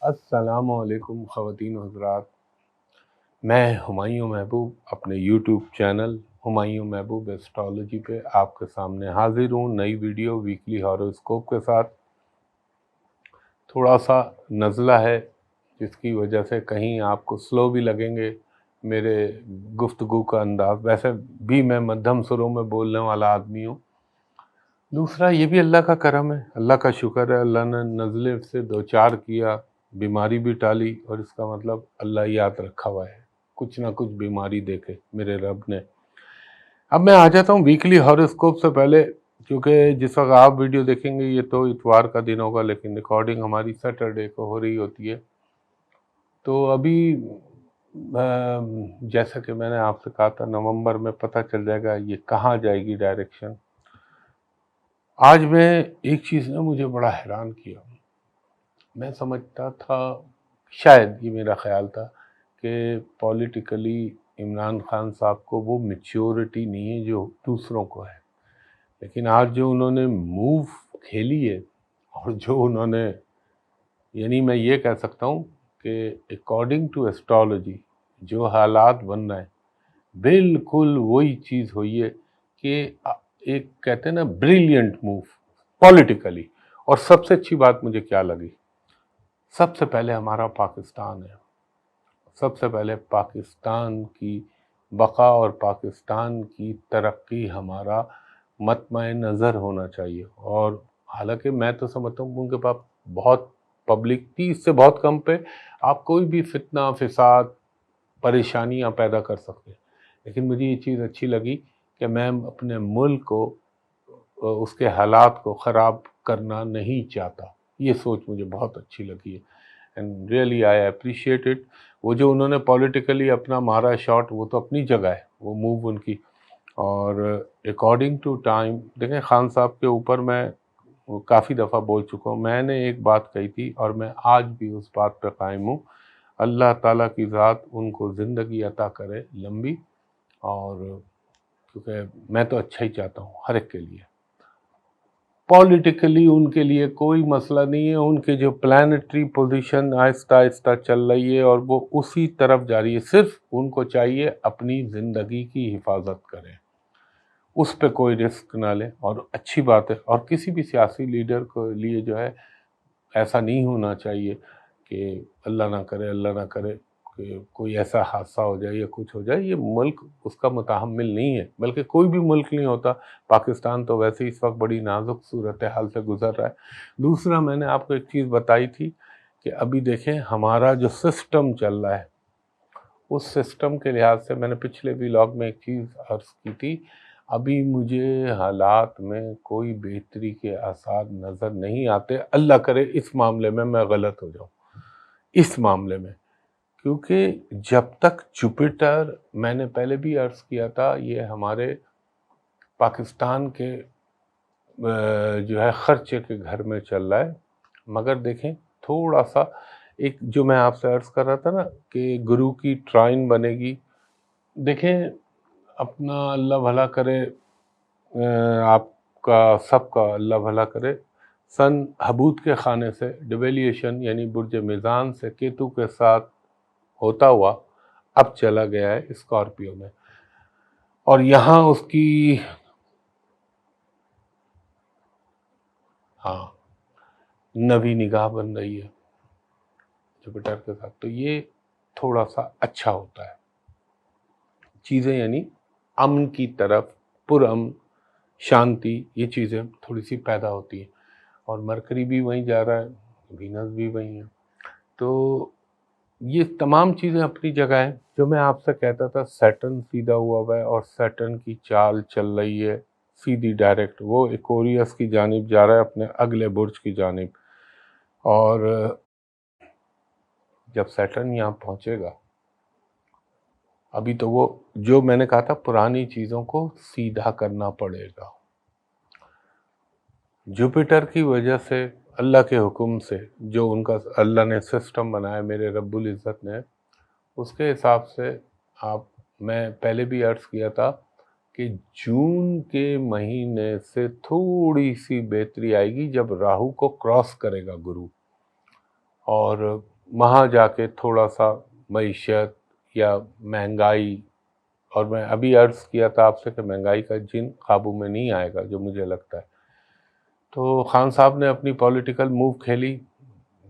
السلام علیکم خواتین و حضرات، میں ہمایوں محبوب اپنے یوٹیوب چینل ہمایوں محبوب ایسٹرالوجی پہ آپ کے سامنے حاضر ہوں، نئی ویڈیو ویکلی ہاروسکوپ کے ساتھ۔ تھوڑا سا نزلہ ہے جس کی وجہ سے کہیں آپ کو سلو بھی لگیں گے میرے گفتگو کا انداز، ویسے بھی میں مدھم سروں میں بولنے والا آدمی ہوں۔ دوسرا یہ بھی اللہ کا کرم ہے، اللہ کا شکر ہے، اللہ نے نزلے سے دوچار کیا، بیماری بھی ٹالی، اور اس کا مطلب اللہ یاد رکھا ہوا ہے، کچھ نہ کچھ بیماری دیکھے میرے رب نے۔ اب میں آ جاتا ہوں ویکلی ہاروسکوپ سے پہلے، کیونکہ جس وقت آپ ویڈیو دیکھیں گے یہ تو اتوار کا دن ہوگا، لیکن ریکارڈنگ ہماری سیٹرڈے کو ہو رہی ہوتی ہے۔ تو ابھی جیسا کہ میں نے آپ سے کہا تھا نومبر میں پتہ چل جائے گا یہ کہاں جائے گی ڈائریکشن۔ آج میں ایک چیز نے مجھے بڑا حیران کیا، میں سمجھتا تھا، شاید یہ میرا خیال تھا کہ پولیٹیکلی عمران خان صاحب کو وہ میچورٹی نہیں ہے جو دوسروں کو ہے، لیکن آج جو انہوں نے موو کھیلی ہے اور جو انہوں نے، یعنی میں یہ کہہ سکتا ہوں کہ اکارڈنگ ٹو ایسٹرالوجی جو حالات بن رہے ہیں بالکل وہی چیز ہوئی ہے کہ ایک کہتے ہیں نا بریلینٹ موو پولیٹیکلی۔ اور سب سے اچھی بات مجھے کیا لگی، سب سے پہلے ہمارا پاکستان ہے، سب سے پہلے پاکستان کی بقا اور پاکستان کی ترقی ہمارا مطمع نظر ہونا چاہیے۔ اور حالانکہ میں تو سمجھتا ہوں ان کے پاس بہت پبلک تھی، اس سے بہت کم پہ آپ کوئی بھی فتنہ فساد پریشانیاں پیدا کر سکتے ہیں، لیکن مجھے یہ چیز اچھی لگی کہ میں اپنے ملک کو اس کے حالات کو خراب کرنا نہیں چاہتا، یہ سوچ مجھے بہت اچھی لگی ہے، and really I appreciate it. وہ جو انہوں نے پولیٹیکلی اپنا مارا شاٹ وہ تو اپنی جگہ ہے، وہ موو ان کی، اور اکارڈنگ ٹو ٹائم دیکھیں خان صاحب کے اوپر میں کافی دفعہ بول چکا ہوں، میں نے ایک بات کہی تھی اور میں آج بھی اس بات پہ قائم ہوں، اللہ تعالیٰ کی ذات ان کو زندگی عطا کرے لمبی، اور کیونکہ میں تو اچھا ہی چاہتا ہوں ہر ایک کے لیے۔ پولیٹیکلی ان کے لیے کوئی مسئلہ نہیں ہے، ان کے جو پلانٹری پوزیشن آہستہ آہستہ چل رہی ہے اور وہ اسی طرف جا رہی ہے، صرف ان کو چاہیے اپنی زندگی کی حفاظت کریں، اس پہ کوئی رسک نہ لیں، اور اچھی بات ہے۔ اور کسی بھی سیاسی لیڈر کو لیے جو ہے ایسا نہیں ہونا چاہیے کہ اللہ نہ کرے کہ کوئی ایسا حادثہ ہو جائے یا کچھ ہو جائے، یہ ملک اس کا متحمل نہیں ہے، بلکہ کوئی بھی ملک نہیں ہوتا۔ پاکستان تو ویسے اس وقت بڑی نازک صورتحال سے گزر رہا ہے۔ دوسرا میں نے آپ کو ایک چیز بتائی تھی کہ ابھی دیکھیں ہمارا جو سسٹم چل رہا ہے، اس سسٹم کے لحاظ سے میں نے پچھلے ویلاگ میں ایک چیز عرض کی تھی، ابھی مجھے حالات میں کوئی بہتری کے آثار نظر نہیں آتے، اللہ کرے اس معاملے میں غلط ہو جاؤں، اس معاملے میں، کیونکہ جب تک جوپیٹر، میں نے پہلے بھی عرض کیا تھا، یہ ہمارے پاکستان کے جو ہے خرچے کے گھر میں چل رہا ہے، مگر دیکھیں تھوڑا سا ایک جو میں آپ سے عرض کر رہا تھا نا کہ گرو کی ٹرائن بنے گی، دیکھیں اپنا اللہ بھلا کرے، آپ کا سب کا اللہ بھلا کرے، سن حبود کے خانے سے ڈیویلیشن یعنی برج میزان سے کیتو کے ساتھ ہوتا ہوا اب چلا گیا ہے اسکارپیو میں، اور یہاں اس کی نوی نگاہ بن رہی ہے جوپیٹر کے ساتھ، تو یہ تھوڑا سا اچھا ہوتا ہے، چیزیں یعنی امن کی طرف، پرامن، شانتی، یہ چیزیں تھوڑی سی پیدا ہوتی ہیں، اور مرکری بھی وہیں جا رہا ہے، وینس بھی وہیں ہے، تو یہ تمام چیزیں اپنی جگہ ہیں۔ جو میں آپ سے کہتا تھا سیٹرن سیدھا ہوا ہوا ہے اور سیٹرن کی چال چل رہی ہے سیدھی ڈائریکٹ، وہ ایکوریس کی جانب جا رہا ہے، اپنے اگلے برج کی جانب، اور جب سیٹرن یہاں پہنچے گا، ابھی تو وہ جو میں نے کہا تھا پرانی چیزوں کو سیدھا کرنا پڑے گا، جوپیٹر کی وجہ سے، اللہ کے حکم سے، جو ان کا اللہ نے سسٹم بنایا میرے رب العزت نے، اس کے حساب سے میں پہلے بھی عرض کیا تھا کہ جون کے مہینے سے تھوڑی سی بہتری آئے گی جب راہو کو کراس کرے گا گرو، اور وہاں جا کے تھوڑا سا معیشت یا مہنگائی، اور میں ابھی عرض کیا تھا آپ سے کہ مہنگائی کا جن قابو میں نہیں آئے گا جو مجھے لگتا ہے، تو خان صاحب نے اپنی پولیٹیکل موو کھیلی.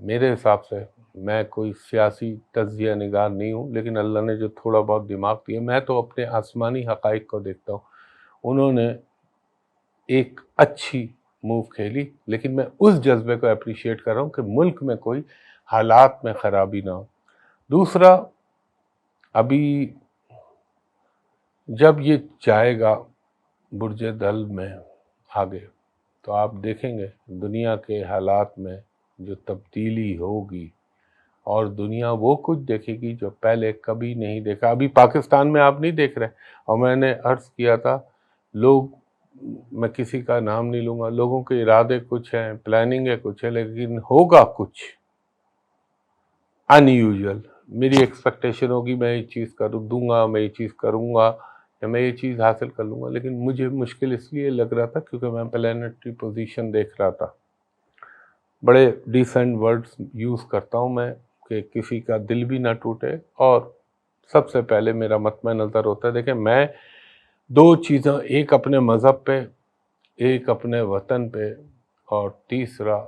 میرے حساب سے، میں کوئی سیاسی تجزیہ نگار نہیں ہوں، لیکن اللہ نے جو تھوڑا بہت دماغ دیا، میں تو اپنے آسمانی حقائق کو دیکھتا ہوں. انہوں نے ایک اچھی موو کھیلی، لیکن میں اس جذبے کو اپریشیٹ کر رہا ہوں کہ ملک میں کوئی حالات میں خرابی نہ ہو. دوسرا، ابھی جب یہ جائے گا برج دل میں آگے، تو آپ دیکھیں گے دنیا کے حالات میں جو تبدیلی ہوگی، اور دنیا وہ کچھ دیکھے گی جو پہلے کبھی نہیں دیکھا. ابھی پاکستان میں آپ نہیں دیکھ رہے، اور میں نے عرض کیا تھا لوگ، میں کسی کا نام نہیں لوں گا، لوگوں کے ارادے کچھ ہیں، پلاننگ کچھ ہے، لیکن ہوگا کچھ ان یوزول. میری ایکسپیکٹیشن ہوگی میں یہ چیز کر دوں گا، میں یہ چیز کروں گا، یا میں یہ چیز حاصل کر لوں گا. لیکن مجھے مشکل اس لیے لگ رہا تھا کیونکہ میں پلانٹری پوزیشن دیکھ رہا تھا. بڑے ڈیسنٹ ورڈز یوز کرتا ہوں میں کہ کسی کا دل بھی نہ ٹوٹے، اور سب سے پہلے میرا مطمع نظر ہوتا ہے. دیکھیں، میں دو چیزیں، ایک اپنے مذہب پہ، ایک اپنے وطن پہ، اور تیسرا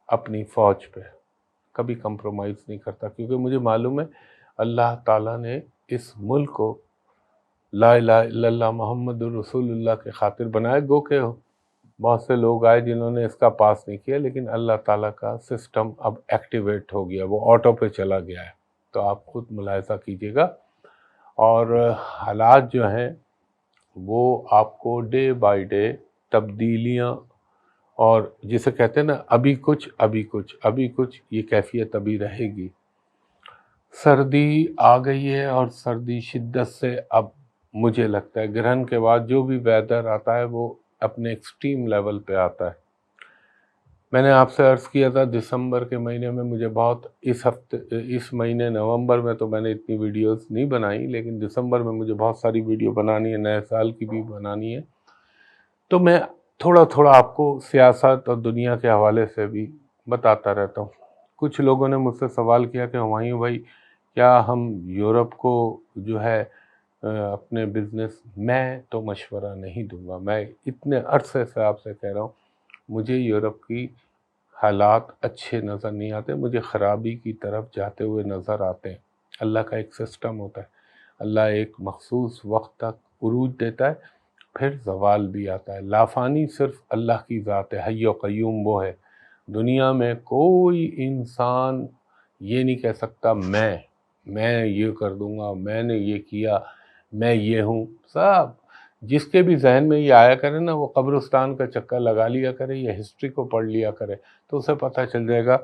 اپنی فوج پہ کبھی کمپرومائز نہیں کرتا، کیونکہ مجھے معلوم ہے اللہ تعالیٰ نے اس ملک کو لا الہ الا اللہ محمد الرسول اللہ کے خاطر بنائے. گو کہ بہت سے لوگ آئے جنہوں نے اس کا پاس نہیں کیا، لیکن اللہ تعالیٰ کا سسٹم اب ایکٹیویٹ ہو گیا، وہ آٹو پہ چلا گیا ہے. تو آپ خود ملاحظہ کیجئے گا، اور حالات جو ہیں وہ آپ کو ڈے بائی ڈے تبدیلیاں، اور جسے کہتے ہیں نا ابھی کچھ ابھی کچھ ابھی کچھ، یہ کیفیت ابھی رہے گی. سردی آ گئی ہے، اور سردی شدت سے اب مجھے لگتا ہے گرہن کے بعد جو بھی ویدر آتا ہے وہ اپنے ایکسٹریم لیول پہ آتا ہے. میں نے آپ سے عرض کیا تھا دسمبر کے مہینے میں مجھے بہت، اس مہینے نومبر میں تو میں نے اتنی ویڈیوز نہیں بنائی، لیکن دسمبر میں مجھے بہت ساری ویڈیو بنانی ہے، نئے سال کی بھی بنانی ہے. تو میں تھوڑا تھوڑا آپ کو سیاست اور دنیا کے حوالے سے بھی بتاتا رہتا ہوں. کچھ لوگوں نے مجھ سے سوال کیا کہ ہمایوں بھائی کیا ہم یورپ کو جو ہے اپنے بزنس، میں تو مشورہ نہیں دوں گا. میں اتنے عرصے سے آپ سے کہہ رہا ہوں، مجھے یورپ کی حالات اچھے نظر نہیں آتے، مجھے خرابی کی طرف جاتے ہوئے نظر آتے ہیں. اللہ کا ایک سسٹم ہوتا ہے، اللہ ایک مخصوص وقت تک عروج دیتا ہے، پھر زوال بھی آتا ہے. لافانی صرف اللہ کی ذات ہے، حی و قیوم وہ ہے. دنیا میں کوئی انسان یہ نہیں کہہ سکتا میں یہ کر دوں گا، میں نے یہ کیا، میں یہ ہوں. سب جس کے بھی ذہن میں یہ آیا کرے نا، وہ قبرستان کا چکر لگا لیا کرے یا ہسٹری کو پڑھ لیا کرے، تو اسے پتہ چل جائے گا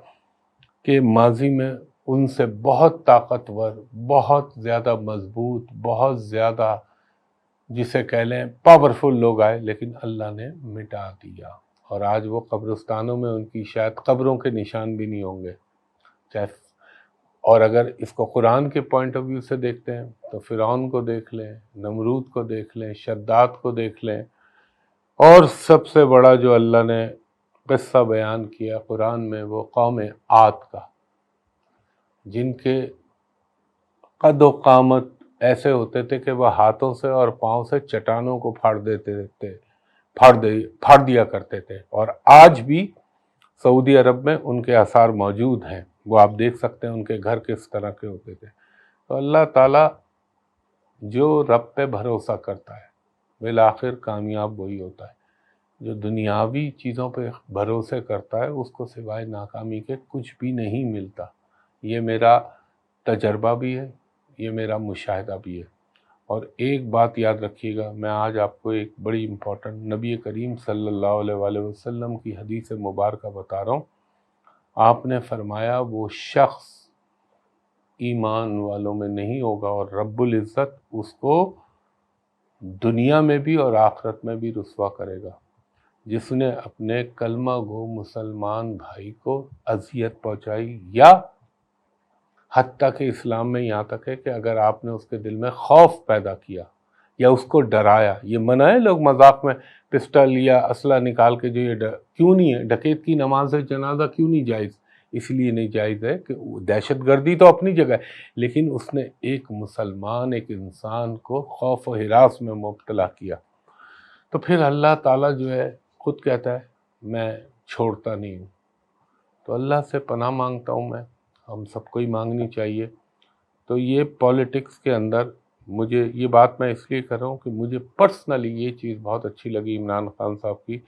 کہ ماضی میں ان سے بہت طاقتور، بہت زیادہ مضبوط، بہت زیادہ جسے کہہ لیں پاورفل لوگ آئے، لیکن اللہ نے مٹا دیا. اور آج وہ قبرستانوں میں ان کی شاید قبروں کے نشان بھی نہیں ہوں گے. اور اگر اس کو قرآن کے پوائنٹ آف ویو سے دیکھتے ہیں تو فرعون کو دیکھ لیں، نمرود کو دیکھ لیں، شداد کو دیکھ لیں، اور سب سے بڑا جو اللہ نے قصہ بیان کیا قرآن میں وہ قوم عاد کا، جن کے قد و قامت ایسے ہوتے تھے کہ وہ ہاتھوں سے اور پاؤں سے چٹانوں کو پھاڑ دیا کرتے تھے. اور آج بھی سعودی عرب میں ان کے آثار موجود ہیں، وہ آپ دیکھ سکتے ہیں ان کے گھر کس طرح کے ہوتے تھے. تو اللہ تعالیٰ جو رب پہ بھروسہ کرتا ہے بالآخر کامیاب وہی ہوتا ہے. جو دنیاوی چیزوں پہ بھروسے کرتا ہے اس کو سوائے ناکامی کے کچھ بھی نہیں ملتا. یہ میرا تجربہ بھی ہے، یہ میرا مشاہدہ بھی ہے. اور ایک بات یاد رکھیے گا، میں آج آپ کو ایک بڑی امپورٹنٹ نبی کریم صلی اللہ علیہ وآلہ وسلم کی حدیث مبارکہ بتا رہا ہوں. آپ نے فرمایا وہ شخص ایمان والوں میں نہیں ہوگا اور رب العزت اس کو دنیا میں بھی اور آخرت میں بھی رسوا کرے گا، جس نے اپنے کلمہ گو مسلمان بھائی کو اذیت پہنچائی، یا حتیٰ کہ اسلام میں یہاں تک ہے کہ اگر آپ نے اس کے دل میں خوف پیدا کیا یا اس کو ڈرایا. یہ منع ہے، لوگ مذاق میں پسٹل یا اسلحہ نکال کے جو یہ کیوں نہیں ہے، ڈکیت کی نماز جنازہ کیوں نہیں جائز؟ اس لیے نہیں جائز ہے کہ دہشت گردی تو اپنی جگہ ہے، لیکن اس نے ایک مسلمان، ایک انسان کو خوف و ہراس میں مبتلا کیا، تو پھر اللہ تعالیٰ جو ہے خود کہتا ہے میں چھوڑتا نہیں ہوں۔ تو اللہ سے پناہ مانگتا ہوں میں، ہم سب کو ہی مانگنی چاہیے۔ تو یہ پولیٹکس کے اندر مجھے یہ بات میں اس لیے کر رہا ہوں کہ مجھے پرسنلی یہ چیز بہت اچھی لگی عمران خان صاحب کی،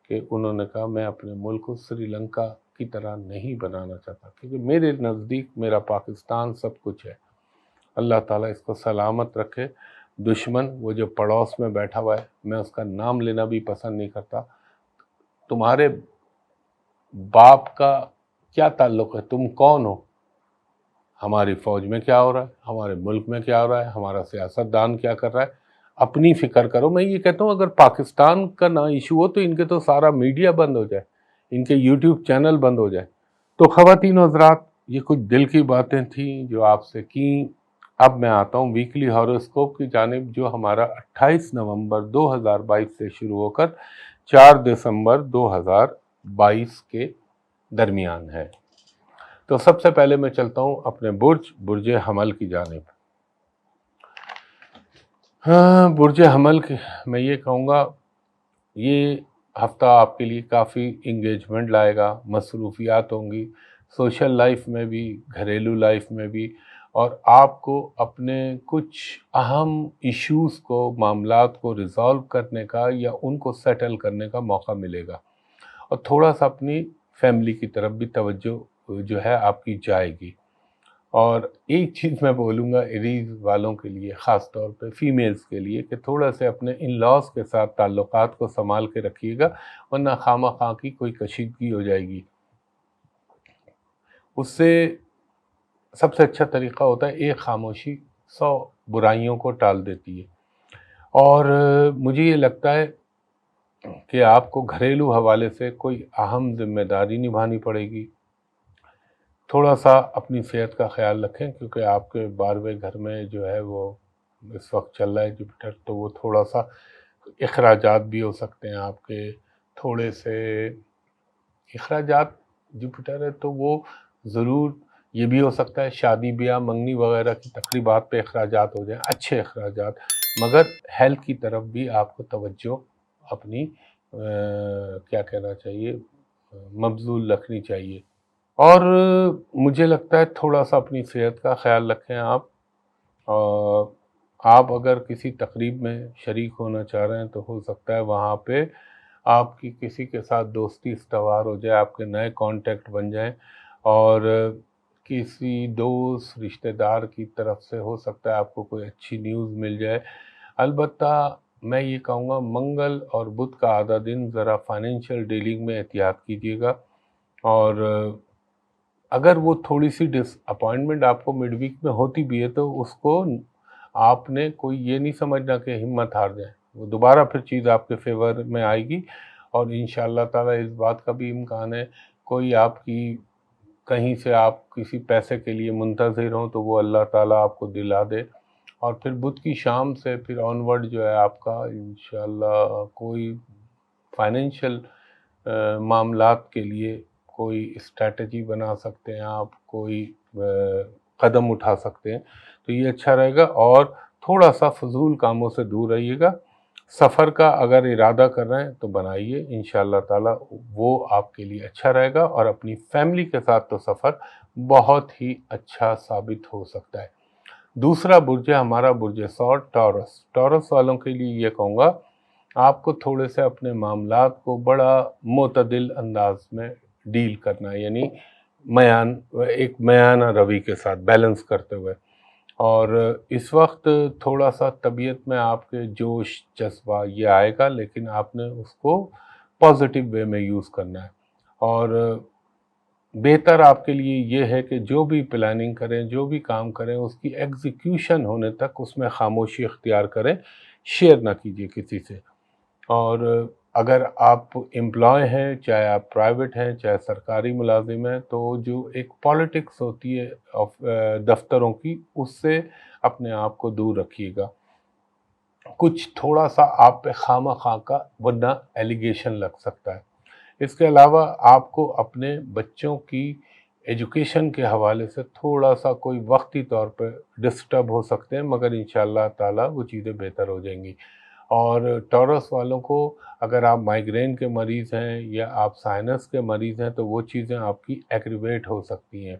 کہ انہوں نے کہا میں اپنے ملک کو سری لنکا کی طرح نہیں بنانا چاہتا، کیونکہ میرے نزدیک میرا پاکستان سب کچھ ہے۔ اللہ تعالیٰ اس کو سلامت رکھے۔ دشمن وہ جو پڑوس میں بیٹھا ہوا ہے، میں اس کا نام لینا بھی پسند نہیں کرتا، تمہارے باپ کا کیا تعلق ہے؟ تم کون ہو؟ ہماری فوج میں کیا ہو رہا ہے، ہمارے ملک میں کیا ہو رہا ہے، ہمارا سیاستدان کیا کر رہا ہے؟ اپنی فکر کرو۔ میں یہ کہتا ہوں اگر پاکستان کا نہ ایشو ہو تو ان کے تو سارا میڈیا بند ہو جائے، ان کے یوٹیوب چینل بند ہو جائے۔ تو خواتین و حضرات، یہ کچھ دل کی باتیں تھیں جو آپ سے کیں۔ اب میں آتا ہوں ویکلی ہاروسکوپ کی جانب، جو ہمارا 28 نومبر 2022 سے شروع ہو کر 4 دسمبر 2022 کے درمیان ہے۔ تو سب سے پہلے میں چلتا ہوں اپنے برج حمل کی جانب۔ برج حمل میں یہ کہوں گا یہ ہفتہ آپ کے لیے کافی انگیجمنٹ لائے گا، مصروفیات ہوں گی، سوشل لائف میں بھی، گھریلو لائف میں بھی، اور آپ کو اپنے کچھ اہم ایشوز کو، معاملات کو ریزالو کرنے کا یا ان کو سیٹل کرنے کا موقع ملے گا، اور تھوڑا سا اپنی فیملی کی طرف بھی توجہ جو ہے آپ کی جائے گی۔ اور ایک چیز میں بولوں گا ایریز والوں کے لیے، خاص طور پہ فیمیلز کے لیے، کہ تھوڑا سے اپنے ان لاز کے ساتھ تعلقات کو سنبھال کے رکھیے گا، ورنہ خواہ خواہ کی کوئی کشیدگی ہو جائے گی۔ اس سے سب سے اچھا طریقہ ہوتا ہے ایک خاموشی 100 برائیوں کو ٹال دیتی ہے۔ اور مجھے یہ لگتا ہے کہ آپ کو گھریلو حوالے سے کوئی اہم ذمہ داری نبھانی پڑے گی۔ تھوڑا سا اپنی صحت کا خیال رکھیں، کیونکہ آپ کے 12ویں گھر میں جو ہے وہ اس وقت چل رہا ہے جوپیٹر، تو وہ تھوڑا سا اخراجات بھی ہو سکتے ہیں آپ کے، تھوڑے سے اخراجات، جوپیٹر ہے تو وہ ضرور یہ بھی ہو سکتا ہے شادی بیاہ منگنی وغیرہ کی تقریبات پہ اخراجات ہو جائیں، اچھے اخراجات، مگر ہیلتھ کی طرف بھی آپ کو توجہ اپنی کیا کہنا چاہیے، مبذول رکھنی چاہیے۔ اور مجھے لگتا ہے تھوڑا سا اپنی صحت کا خیال رکھیں آپ۔ آپ اگر کسی تقریب میں شریک ہونا چاہ رہے ہیں تو ہو سکتا ہے وہاں پہ آپ کی کسی کے ساتھ دوستی استوار ہو جائے، آپ کے نئے کانٹیکٹ بن جائیں، اور کسی دوست رشتہ دار کی طرف سے ہو سکتا ہے آپ کو کوئی اچھی نیوز مل جائے۔ البتہ میں یہ کہوں گا منگل اور بدھ کا آدھا دن ذرا فائنینشیل ڈیلنگ میں احتیاط کیجیے گا، اور اگر وہ تھوڑی سی ڈس اپوائنٹمنٹ آپ کو مڈ ویک میں ہوتی بھی ہے تو اس کو آپ نے کوئی یہ نہیں سمجھنا کہ ہمت ہار جائیں، وہ دوبارہ پھر چیز آپ کے فیور میں آئے گی، اور انشاءاللہ تعالیٰ اس بات کا بھی امکان ہے کوئی آپ کی کہیں سے آپ کسی پیسے کے لیے منتظر ہوں تو وہ اللہ تعالیٰ آپ کو دلا دے، اور پھر بدھ کی شام سے پھر آنورڈ جو ہے آپ کا انشاءاللہ کوئی فائنینشیل معاملات کے لیے کوئی اسٹریٹجی بنا سکتے ہیں آپ، کوئی قدم اٹھا سکتے ہیں، تو یہ اچھا رہے گا۔ اور تھوڑا سا فضول کاموں سے دور رہیے گا۔ سفر کا اگر ارادہ کر رہے ہیں تو بنائیے، انشاءاللہ تعالیٰ وہ آپ کے لیے اچھا رہے گا، اور اپنی فیملی کے ساتھ تو سفر بہت ہی اچھا ثابت ہو سکتا ہے۔ دوسرا برج ہے ہمارا برج سورڈ، ٹورس والوں کے لیے یہ کہوں گا آپ کو تھوڑے سے اپنے معاملات کو بڑا معتدل انداز میں ڈیل کرنا ہے، یعنی ایک میانہ روی کے ساتھ بیلنس کرتے ہوئے، اور اس وقت تھوڑا سا طبیعت میں آپ کے جوش جذبہ یہ آئے گا، لیکن آپ نے اس کو پازیٹیو وے میں یوز کرنا ہے، اور بہتر آپ کے لیے یہ ہے کہ جو بھی پلاننگ کریں، جو بھی کام کریں، اس کی ایگزیکیوشن ہونے تک اس میں خاموشی اختیار کریں، شیئر نہ کیجیے کسی سے۔ اور اگر آپ امپلائی ہیں، چاہے آپ پرائیویٹ ہیں، چاہے سرکاری ملازم ہیں، تو جو ایک پالیٹکس ہوتی ہے دفتروں کی، اس سے اپنے آپ کو دور رکھیے گا۔ کچھ تھوڑا سا آپ پہ خواہ خواہ کا ورنہ ایلیگیشن لگ سکتا ہے۔ اس کے علاوہ آپ کو اپنے بچوں کی ایجوکیشن کے حوالے سے تھوڑا سا کوئی وقتی طور پہ ڈسٹرب ہو سکتے ہیں، مگر انشاءاللہ تعالی وہ چیزیں بہتر ہو جائیں گی۔ اور ٹورس والوں کو اگر آپ مائیگرین کے مریض ہیں یا آپ سائنس کے مریض ہیں تو وہ چیزیں آپ کی ایگریویٹ ہو سکتی ہیں۔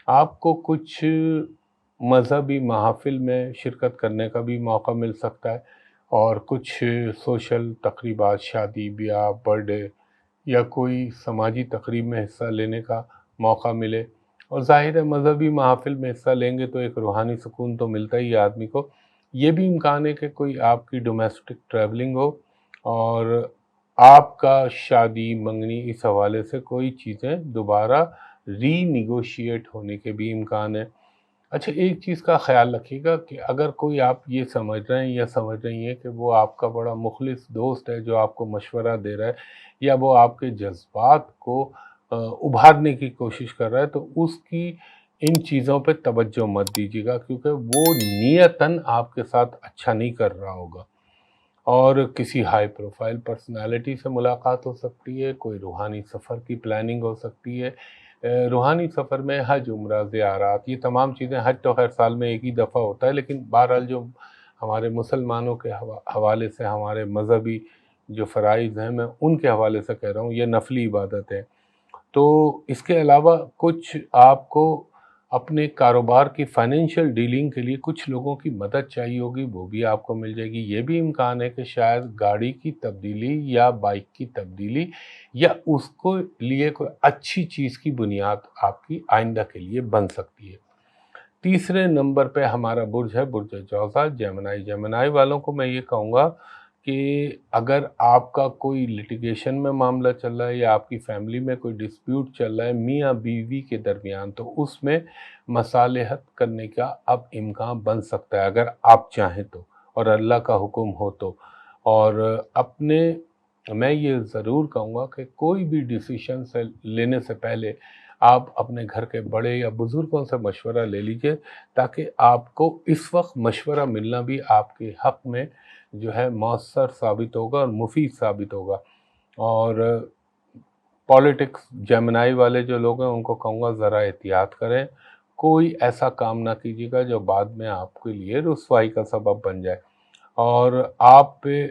آپ کو کچھ مذہبی محافل میں شرکت کرنے کا بھی موقع مل سکتا ہے، اور کچھ سوشل تقریبات، شادی بیاہ، برتھ ڈے یا کوئی سماجی تقریب میں حصہ لینے کا موقع ملے۔ اور ظاہر ہے مذہبی محافل میں حصہ لیں گے تو ایک روحانی سکون تو ملتا ہی ہے آدمی کو۔ یہ بھی امکان ہے کہ کوئی آپ کی ڈومیسٹک ٹریولنگ ہو اور آپ کا شادی منگنی اس حوالے سے کوئی چیزیں دوبارہ ری نیگوشیٹ ہونے کے بھی امکان ہے۔ اچھا، ایک چیز کا خیال رکھیے گا کہ اگر کوئی آپ یہ سمجھ رہے ہیں یا سمجھ رہی ہیں کہ وہ آپ کا بڑا مخلص دوست ہے جو آپ کو مشورہ دے رہا ہے یا وہ آپ کے جذبات کو ابھارنے کی کوشش کر رہا ہے، تو اس کی ان چیزوں پہ توجہ مت دیجیے گا، کیونکہ وہ نیتاً آپ کے ساتھ اچھا نہیں کر رہا ہوگا۔ اور کسی ہائی پروفائل پرسنالٹی سے ملاقات ہو سکتی ہے، کوئی روحانی سفر کی پلاننگ ہو سکتی ہے۔ روحانی سفر میں حج، عمرہ، زیارات، یہ تمام چیزیں، حج تو خیر سال میں ایک ہی دفعہ ہوتا ہے، لیکن بہرحال جو ہمارے مسلمانوں کے حوالے سے ہمارے مذہبی جو فرائض ہیں، میں ان کے حوالے سے کہہ رہا ہوں، یہ نفلی عبادت ہے۔ تو اس کے علاوہ کچھ آپ کو اپنے کاروبار کی فائنینشیل ڈیلنگ کے لیے کچھ لوگوں کی مدد چاہیے ہوگی، وہ بھی آپ کو مل جائے گی۔ یہ بھی امکان ہے کہ شاید گاڑی کی تبدیلی یا بائک کی تبدیلی یا اس کو لیے کوئی اچھی چیز کی بنیاد آپ کی آئندہ کے لیے بن سکتی ہے۔ تیسرے نمبر پہ ہمارا برج ہے برج جوزا، جیمنائی۔ جیمنائی والوں کو میں یہ کہوں گا کہ اگر آپ کا کوئی لٹیگیشن میں معاملہ چل رہا ہے یا آپ کی فیملی میں کوئی ڈسپیوٹ چل رہا ہے میاں بیوی کے درمیان، تو اس میں مصالحت کرنے کا اب امکان بن سکتا ہے اگر آپ چاہیں تو، اور اللہ کا حکم ہو تو۔ اور میں یہ ضرور کہوں گا کہ کوئی بھی ڈیسیشن لینے سے پہلے آپ اپنے گھر کے بڑے یا بزرگوں سے مشورہ لے لیجئے، تاکہ آپ کو اس وقت مشورہ ملنا بھی آپ کے حق میں جو ہے مؤثر ثابت ہوگا اور مفید ثابت ہوگا۔ اور پولیٹکس، جیمنائی والے جو لوگ ہیں ان کو کہوں گا ذرا احتیاط کریں، کوئی ایسا کام نہ کیجیے گا جو بعد میں آپ کے لیے رسوائی کا سبب بن جائے۔ اور آپ پہ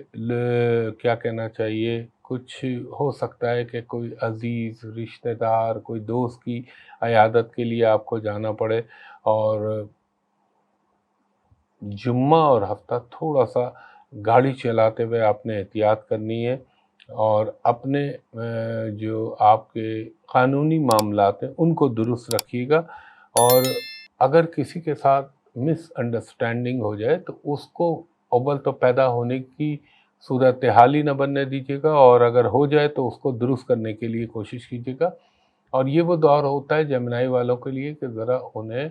کیا کہنا چاہیے، کچھ ہو سکتا ہے کہ کوئی عزیز رشتہ دار، کوئی دوست کی عیادت کے لیے آپ کو جانا پڑے، اور جمعہ اور ہفتہ تھوڑا سا گاڑی چلاتے ہوئے آپ نے احتیاط کرنی ہے، اور اپنے جو آپ کے قانونی معاملات ہیں ان کو درست رکھیے گا۔ اور اگر کسی کے ساتھ مس انڈرسٹینڈنگ ہو جائے تو اس کو اول تو پیدا ہونے کی صورتحال ہی نہ بننے دیجیے گا، اور اگر ہو جائے تو اس کو درست کرنے کے لیے کوشش کیجیے گا۔ اور یہ وہ دور ہوتا ہے جیمنائی والوں کے لیے کہ ذرا انہیں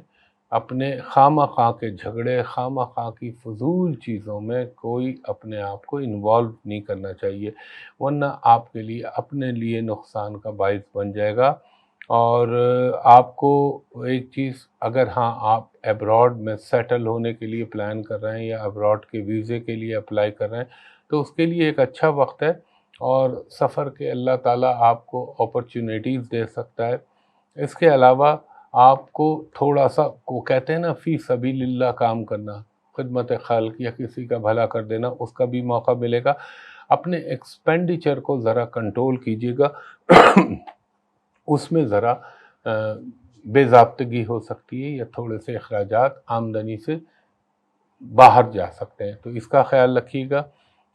اپنے خواہ کے جھگڑے، خواہ کی فضول چیزوں میں کوئی اپنے آپ کو انوالو نہیں کرنا چاہیے، ورنہ آپ کے لیے اپنے لیے نقصان کا باعث بن جائے گا۔ اور آپ کو ایک چیز، اگر آپ ایبراڈ میں سیٹل ہونے کے لیے پلان کر رہے ہیں یا ایبراڈ کے ویزے کے لیے اپلائی کر رہے ہیں، تو اس کے لیے ایک اچھا وقت ہے، اور سفر کے اللہ تعالیٰ آپ کو اپرچونیٹیز دے سکتا ہے۔ اس کے علاوہ آپ کو تھوڑا سا، وہ کہتے ہیں نا فی سبیل اللہ کام کرنا، خدمت خلق یا کسی کا بھلا کر دینا، اس کا بھی موقع ملے گا۔ اپنے ایکسپینڈیچر کو ذرا کنٹرول کیجیے گا، اس میں ذرا بے ضابطگی ہو سکتی ہے یا تھوڑے سے اخراجات آمدنی سے باہر جا سکتے ہیں، تو اس کا خیال رکھیے گا۔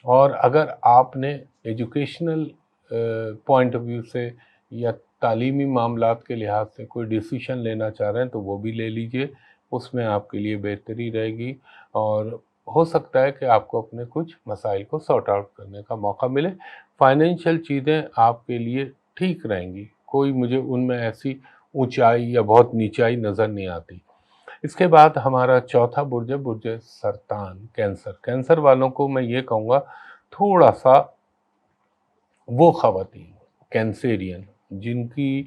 اور اگر آپ نے ایجوکیشنل پوائنٹ آف ویو سے یا تعلیمی معاملات کے لحاظ سے کوئی ڈیسیشن لینا چاہ رہے ہیں تو وہ بھی لے لیجئے، اس میں آپ کے لیے بہتری رہے گی، اور ہو سکتا ہے کہ آپ کو اپنے کچھ مسائل کو سارٹ آؤٹ کرنے کا موقع ملے۔ فائنینشیل چیزیں آپ کے لیے ٹھیک رہیں گی، کوئی مجھے ان میں ایسی اونچائی یا بہت نیچائی نظر نہیں آتی۔ اس کے بعد ہمارا چوتھا برج ہے برج سرطان، کینسر۔ کینسر والوں کو میں یہ کہوں گا تھوڑا سا، وہ خواتین کینسیرین جن کی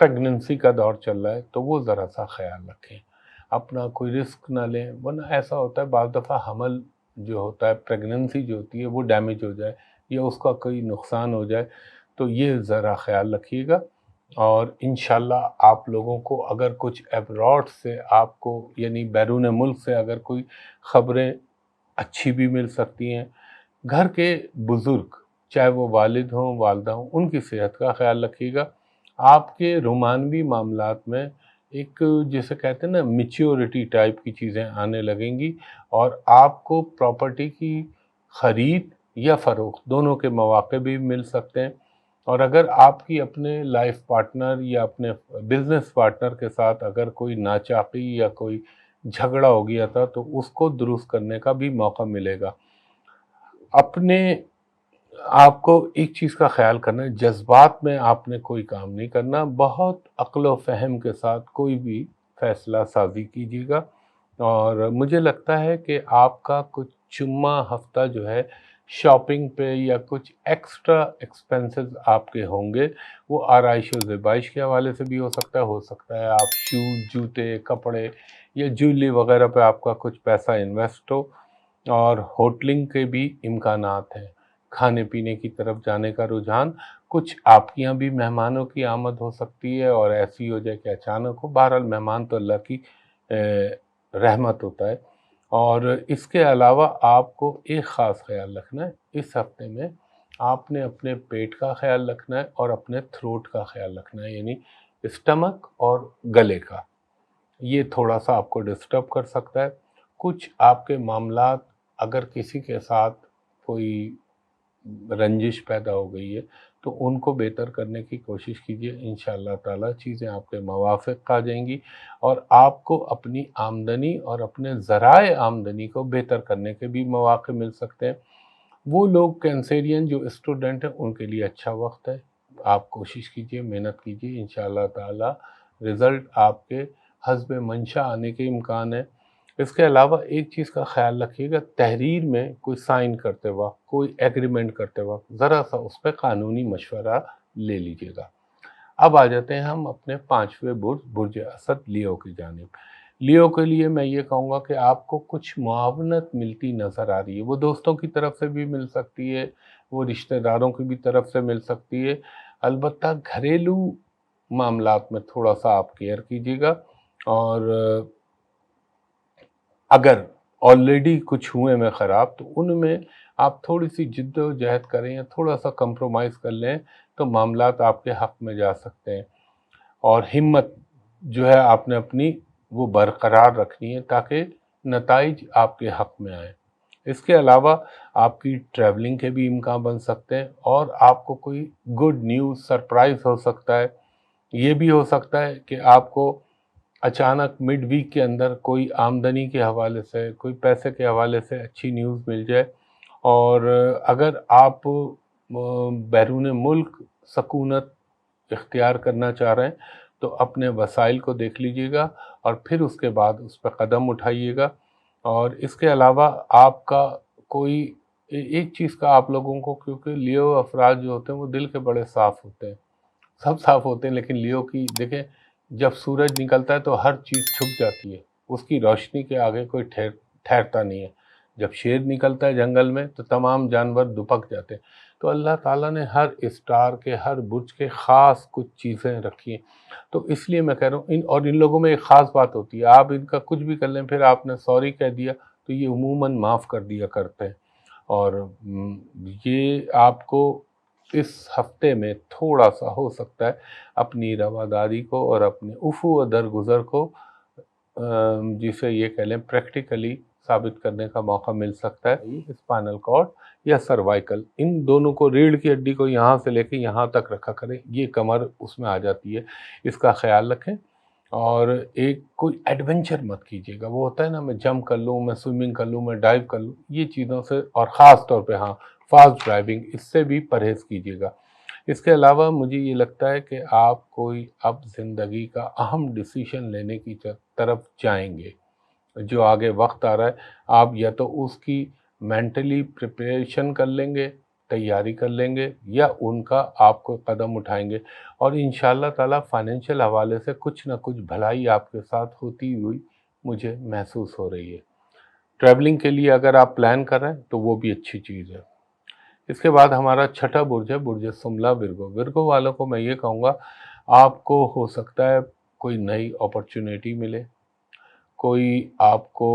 پریگننسی کا دور چل رہا ہے تو وہ ذرا سا خیال رکھیں، اپنا کوئی رسک نہ لیں، ورنہ ایسا ہوتا ہے بعض دفعہ حمل جو ہوتا ہے، پریگننسی جو ہوتی ہے وہ ڈیمیج ہو جائے یا اس کا کوئی نقصان ہو جائے، تو یہ ذرا خیال رکھیے گا۔ اور انشاءاللہ آپ لوگوں کو اگر کچھ ایبراڈ سے آپ کو یعنی بیرون ملک سے اگر کوئی خبریں اچھی بھی مل سکتی ہیں، گھر کے بزرگ چاہے وہ والد ہوں والدہ ہوں ان کی صحت کا خیال رکھیے گا۔ آپ کے رومانوی معاملات میں ایک جسے کہتے ہیں نا میچیورٹی ٹائپ کی چیزیں آنے لگیں گی، اور آپ کو پراپرٹی کی خرید یا فروخت دونوں کے مواقع بھی مل سکتے ہیں۔ اور اگر آپ کی اپنے لائف پارٹنر یا اپنے بزنس پارٹنر کے ساتھ اگر کوئی ناچاقی یا کوئی جھگڑا ہو گیا تھا تو اس کو درست کرنے کا بھی موقع ملے گا۔ اپنے آپ کو ایک چیز کا خیال کرنا ہے، جذبات میں آپ نے کوئی کام نہیں کرنا، بہت عقل و فہم کے ساتھ کوئی بھی فیصلہ سازی کیجیے گا۔ اور مجھے لگتا ہے کہ آپ کا کچھ جمعہ ہفتہ جو ہے شاپنگ پہ یا کچھ ایکسٹرا ایکسپینسز آپ کے ہوں گے، وہ آرائش و زیبائش کے حوالے سے بھی ہو سکتا ہے آپ شوز، جوتے، کپڑے یا جویلری وغیرہ پہ آپ کا کچھ پیسہ انویسٹ ہو، اور ہوٹلنگ کے بھی امکانات ہیں، کھانے پینے کی طرف جانے کا رجحان، کچھ آپ کے یہاں بھی مہمانوں کی آمد ہو سکتی ہے اور ایسی ہو جائے کہ اچانک ہو۔ بہرحال مہمان تو اللہ کی رحمت ہوتا ہے۔ اور اس کے علاوہ آپ کو ایک خاص خیال رکھنا ہے، اس ہفتے میں آپ نے اپنے پیٹ کا خیال رکھنا ہے اور اپنے تھروٹ کا خیال رکھنا ہے، یعنی اسٹمک اور گلے کا، یہ تھوڑا سا آپ کو ڈسٹرب کر سکتا ہے۔ کچھ آپ کے معاملات اگر کسی کے ساتھ کوئی رنجش پیدا ہو گئی ہے تو ان کو بہتر کرنے کی کوشش کیجیے، انشاءاللہ تعالی چیزیں آپ کے موافق آ جائیں گی، اور آپ کو اپنی آمدنی اور اپنے ذرائع آمدنی کو بہتر کرنے کے بھی مواقع مل سکتے ہیں۔ وہ لوگ کینسیرین جو اسٹوڈنٹ ہیں ان کے لیے اچھا وقت ہے، آپ کوشش کیجیے، محنت کیجیے، انشاءاللہ تعالی رزلٹ آپ کے حسب منشا آنے کے امکان ہے۔ اس کے علاوہ ایک چیز کا خیال رکھیے گا، تحریر میں کوئی سائن کرتے وقت، کوئی ایگریمنٹ کرتے وقت ذرا سا اس پہ قانونی مشورہ لے لیجیے گا۔ اب آ جاتے ہیں ہم اپنے پانچویں برج اسد لیو کی جانب۔ لیو کے لیے میں یہ کہوں گا کہ آپ کو کچھ معاونت ملتی نظر آ رہی ہے، وہ دوستوں کی طرف سے بھی مل سکتی ہے، وہ رشتہ داروں کی بھی طرف سے مل سکتی ہے، البتہ گھریلو معاملات میں تھوڑا سا آپ کیئر کیجیے گا، اور اگر آلریڈی کچھ ہوئے میں خراب تو ان میں آپ تھوڑی سی جد و جہد کریں یا تھوڑا سا کمپرومائز کر لیں تو معاملات آپ کے حق میں جا سکتے ہیں، اور ہمت جو ہے آپ نے اپنی وہ برقرار رکھنی ہے تاکہ نتائج آپ کے حق میں آئیں۔ اس کے علاوہ آپ کی ٹریولنگ کے بھی امکان بن سکتے ہیں، اور آپ کو کوئی گڈ نیوز سرپرائز ہو سکتا ہے۔ یہ بھی ہو سکتا ہے کہ آپ کو اچانک مڈ ویک کے اندر کوئی آمدنی کے حوالے سے، کوئی پیسے کے حوالے سے اچھی نیوز مل جائے، اور اگر آپ بیرون ملک سکونت اختیار کرنا چاہ رہے ہیں تو اپنے وسائل کو دیکھ لیجئے گا اور پھر اس کے بعد اس پہ قدم اٹھائیے گا۔ اور اس کے علاوہ آپ کا کوئی ایک چیز کا آپ لوگوں کو، کیونکہ لیو افراد جو ہوتے ہیں وہ دل کے بڑے صاف ہوتے ہیں، سب صاف ہوتے ہیں، لیکن لیو کی دیکھیں جب سورج نکلتا ہے تو ہر چیز چھپ جاتی ہے، اس کی روشنی کے آگے کوئی ٹھہرتا نہیں ہے۔ جب شیر نکلتا ہے جنگل میں تو تمام جانور دپک جاتے ہیں۔ تو اللہ تعالیٰ نے ہر اسٹار کے، ہر برج کے خاص کچھ چیزیں رکھی ہیں، تو اس لیے میں کہہ رہا ہوں اور ان لوگوں میں ایک خاص بات ہوتی ہے، آپ ان کا کچھ بھی کر لیں پھر آپ نے سوری کہہ دیا تو یہ عموماً معاف کر دیا کرتے ہیں، اور یہ آپ کو اس ہفتے میں تھوڑا سا ہو سکتا ہے اپنی رواداری کو اور اپنے عفو و درگزر کو جسے یہ کہہ لیں پریکٹیکلی ثابت کرنے کا موقع مل سکتا ہے۔ اسپائنل کارڈ یا سروائکل، ان دونوں کو، ریڑھ کی ہڈی کو یہاں سے لے کے یہاں تک رکھا کریں، یہ کمر اس میں آ جاتی ہے، اس کا خیال رکھیں۔ اور ایک کوئی ایڈونچر مت کیجیے گا، وہ ہوتا ہے نا میں جمپ کر لوں، میں سوئمنگ کر لوں، میں ڈائیو کر لوں، یہ چیزوں سے، اور خاص طور پہ فاسٹ ڈرائیونگ، اس سے بھی پرہیز کیجیے گا۔ اس کے علاوہ مجھے یہ لگتا ہے کہ آپ کوئی اب زندگی کا اہم ڈیسیشن لینے کی طرف جائیں گے، جو آگے وقت آ رہا ہے، آپ یا تو اس کی مینٹلی پریپریشن کر لیں گے، تیاری کر لیں گے، یا ان کا آپ کو قدم اٹھائیں گے، اور انشاءاللہ تعالیٰ فائنینشیل حوالے سے کچھ نہ کچھ بھلائی آپ کے ساتھ ہوتی ہوئی مجھے محسوس ہو رہی ہے۔ ٹریولنگ کے لیے اگر آپ پلان کر رہے ہیں تو وہ بھی اچھی چیز ہے۔ اس کے بعد ہمارا چھٹا برج ہے برج سملا ورگو۔ ورگو والوں کو میں یہ کہوں گا آپ کو ہو سکتا ہے کوئی نئی اپرچونیٹی ملے، کوئی آپ کو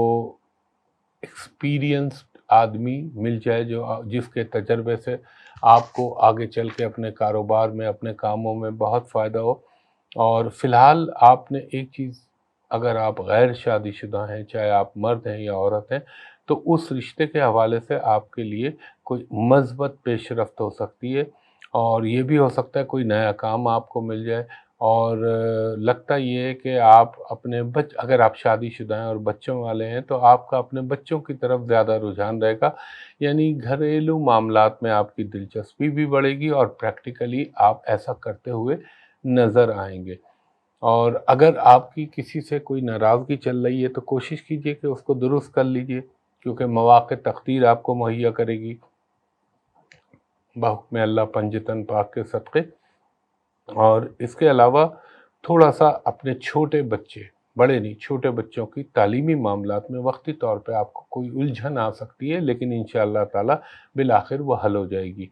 ایکسپیرینسڈ آدمی مل جائے جس کے تجربے سے آپ کو آگے چل کے اپنے کاروبار میں اپنے کاموں میں بہت فائدہ ہو۔ اور فی الحال آپ نے ایک چیز، اگر آپ غیر شادی شدہ ہیں، چاہے آپ مرد ہیں یا عورت ہیں، تو اس رشتے کے حوالے سے آپ کے لیے کوئی مثبت پیش رفت ہو سکتی ہے، اور یہ بھی ہو سکتا ہے کوئی نیا کام آپ کو مل جائے۔ اور لگتا یہ ہے کہ آپ اپنے اگر آپ شادی شدہ ہیں اور بچوں والے ہیں تو آپ کا اپنے بچوں کی طرف زیادہ رجحان رہے گا، یعنی گھریلو معاملات میں آپ کی دلچسپی بھی بڑھے گی اور پریکٹیکلی آپ ایسا کرتے ہوئے نظر آئیں گے۔ اور اگر آپ کی کسی سے کوئی ناراضگی چل رہی ہے تو کوشش کیجئے کہ اس کو درست کر لیجئے، کیونکہ مواقع تقدیر آپ کو مہیا کرے گی بحکم اللہ پنجتن پاک کے صدقے۔ اور اس کے علاوہ تھوڑا سا اپنے چھوٹے بچے، بڑے نہیں، چھوٹے بچوں کی تعلیمی معاملات میں وقتی طور پہ آپ کو کوئی الجھن آ سکتی ہے، لیکن انشاءاللہ تعالی بالآخر وہ حل ہو جائے گی۔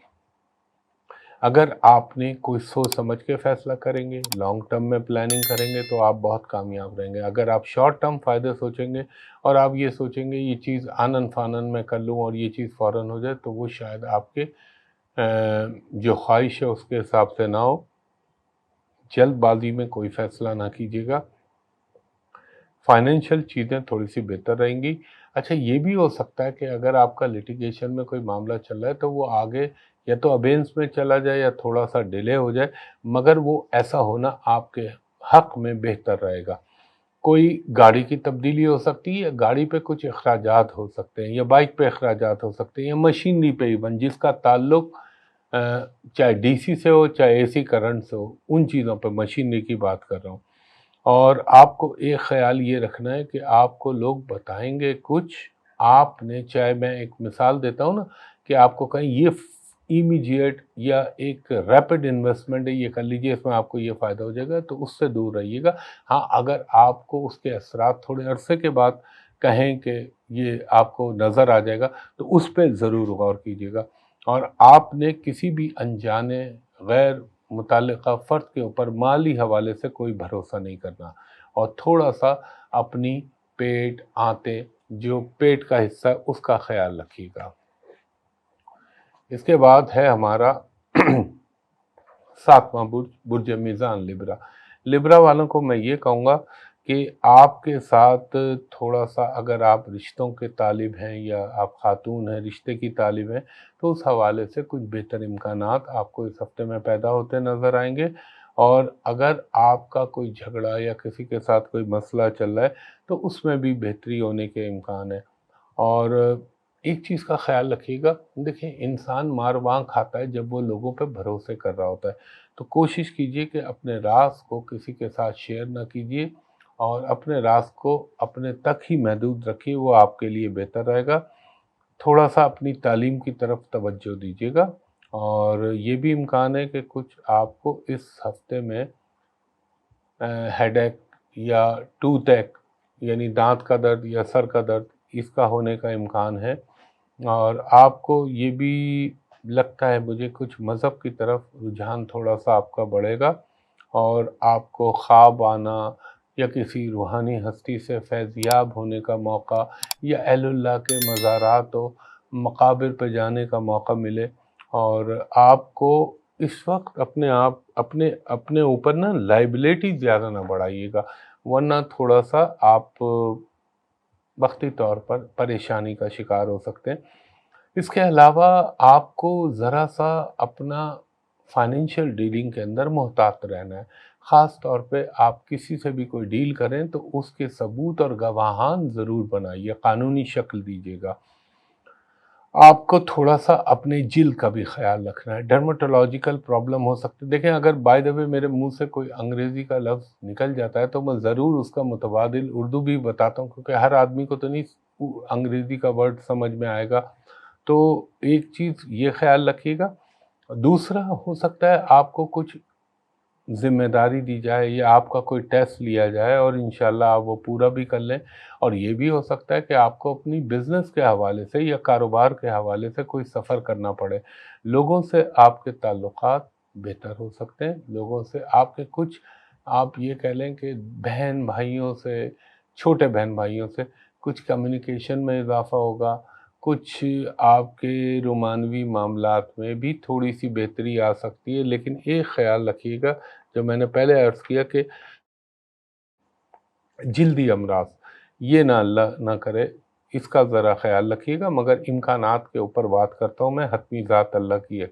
اگر آپ نے کوئی سوچ سمجھ کے فیصلہ کریں گے، لانگ ٹرم میں پلاننگ کریں گے تو آپ بہت کامیاب رہیں گے۔ اگر آپ شارٹ ٹرم فائدے سوچیں گے اور آپ یہ سوچیں گے یہ چیز آنن فانن میں کر لوں اور یہ چیز فوراً ہو جائے، تو وہ شاید آپ کے جو خواہش ہے اس کے حساب سے نہ ہو۔ جلد بازی میں کوئی فیصلہ نہ کیجیے گا۔ فائنینشیل چیزیں تھوڑی سی بہتر رہیں گی۔ اچھا، یہ بھی ہو سکتا ہے کہ اگر آپ کا لیٹیگیشن میں کوئی معاملہ چل رہا ہے تو وہ آگے یا تو ابینس میں چلا جائے یا تھوڑا سا ڈیلے ہو جائے، مگر وہ ایسا ہونا آپ کے حق میں بہتر رہے گا۔ کوئی گاڑی کی تبدیلی ہو سکتی ہے، یا گاڑی پہ کچھ اخراجات ہو سکتے ہیں، یا بائک پہ اخراجات ہو سکتے ہیں، یا مشینری پہ ایون جس کا تعلق چاہے ڈی سی سے ہو چاہے اے سی کرنٹ سے ہو، ان چیزوں پہ مشینری کی بات کر رہا ہوں۔ اور آپ کو ایک خیال یہ رکھنا ہے کہ آپ کو لوگ بتائیں گے کچھ، آپ نے چاہے میں ایک مثال دیتا ہوں نا کہ آپ کو کہیں یہ امیجیٹ یا ایک ریپڈ انویسٹمنٹ ہے، یہ کر لیجئے، اس میں آپ کو یہ فائدہ ہو جائے گا، تو اس سے دور رہیے گا۔ ہاں، اگر آپ کو اس کے اثرات تھوڑے عرصے کے بعد کہیں کہ یہ آپ کو نظر آ جائے گا تو اس پہ ضرور غور کیجیے گا۔ اور آپ نے کسی بھی انجانے غیر متعلقہ فرد کے اوپر مالی حوالے سے کوئی بھروسہ نہیں کرنا، اور تھوڑا سا اپنی پیٹ آنتے جو پیٹ کا حصہ ہے اس کا خیال رکھیے گا۔ اس کے بعد ہے ہمارا 7واں برج، برج میزان لبرا۔ لبرا والوں کو میں یہ کہوں گا کہ آپ کے ساتھ تھوڑا سا، اگر آپ رشتوں کے طالب ہیں یا آپ خاتون ہیں رشتے کی طالب ہیں، تو اس حوالے سے کچھ بہتر امکانات آپ کو اس ہفتے میں پیدا ہوتے نظر آئیں گے۔ اور اگر آپ کا کوئی جھگڑا یا کسی کے ساتھ کوئی مسئلہ چل رہا ہے تو اس میں بھی بہتری ہونے کے امکان ہے۔ اور ایک چیز کا خیال رکھیے گا، دیکھیں انسان مار وہاں کھاتا ہے جب وہ لوگوں پہ بھروسے کر رہا ہوتا ہے، تو کوشش کیجئے کہ اپنے راز کو کسی کے ساتھ شیئر نہ کیجئے اور اپنے راز کو اپنے تک ہی محدود رکھیے، وہ آپ کے لیے بہتر رہے گا۔ تھوڑا سا اپنی تعلیم کی طرف توجہ دیجیے گا، اور یہ بھی امکان ہے کہ کچھ آپ کو اس ہفتے میں ہیڈ ایک یا ٹوتھ ایک یعنی دانت کا درد یا سر کا درد اس کا ہونے کا امکان ہے۔ اور آپ کو یہ بھی لگتا ہے مجھے کچھ مذہب کی طرف رجحان تھوڑا سا آپ کا بڑھے گا، اور آپ کو خواب آنا یا کسی روحانی ہستی سے فیضیاب ہونے کا موقع یا اہل اللہ کے مزارات و مقابر پہ جانے کا موقع ملے۔ اور آپ کو اس وقت اپنے اوپر نا لائبلٹی زیادہ نہ بڑھائیے گا، ورنہ تھوڑا سا آپ وقتی طور پر پریشانی کا شکار ہو سکتے ہیں۔ اس کے علاوہ آپ کو ذرا سا اپنا فائنینشیل ڈیلنگ کے اندر محتاط رہنا ہے، خاص طور پہ آپ کسی سے بھی کوئی ڈیل کریں تو اس کے ثبوت اور گواہان ضرور بنائیے، قانونی شکل دیجیے گا۔ آپ کو تھوڑا سا اپنے جلد کا بھی خیال رکھنا ہے، ڈرمٹولوجیکل پرابلم ہو سکتے، دیکھیں اگر بائی دا وے میرے منہ سے کوئی انگریزی کا لفظ نکل جاتا ہے تو میں ضرور اس کا متبادل اردو بھی بتاتا ہوں، کیونکہ ہر آدمی کو تو نہیں انگریزی کا ورڈ سمجھ میں آئے گا۔ تو ایک چیز یہ خیال رکھیے گا۔ دوسرا، ہو سکتا ہے آپ کو کچھ ذمہ داری دی جائے یا آپ کا کوئی ٹیسٹ لیا جائے اور انشاءاللہ آپ وہ پورا بھی کر لیں، اور یہ بھی ہو سکتا ہے کہ آپ کو اپنی بزنس کے حوالے سے یا کاروبار کے حوالے سے کوئی سفر کرنا پڑے، لوگوں سے آپ کے تعلقات بہتر ہو سکتے ہیں، لوگوں سے آپ کے کچھ، آپ یہ کہہ لیں کہ بہن بھائیوں سے، چھوٹے بہن بھائیوں سے کچھ کمیونیکیشن میں اضافہ ہوگا، کچھ آپ کے رومانوی معاملات میں بھی تھوڑی سی بہتری آ سکتی ہے۔ لیکن ایک خیال رکھیے گا، جو میں نے پہلے عرض کیا کہ جلدی امراض یہ نہ اللہ نہ کرے، اس کا ذرا خیال رکھیے گا، مگر امکانات کے اوپر بات کرتا ہوں میں، حتمی ذات اللہ کی ہے۔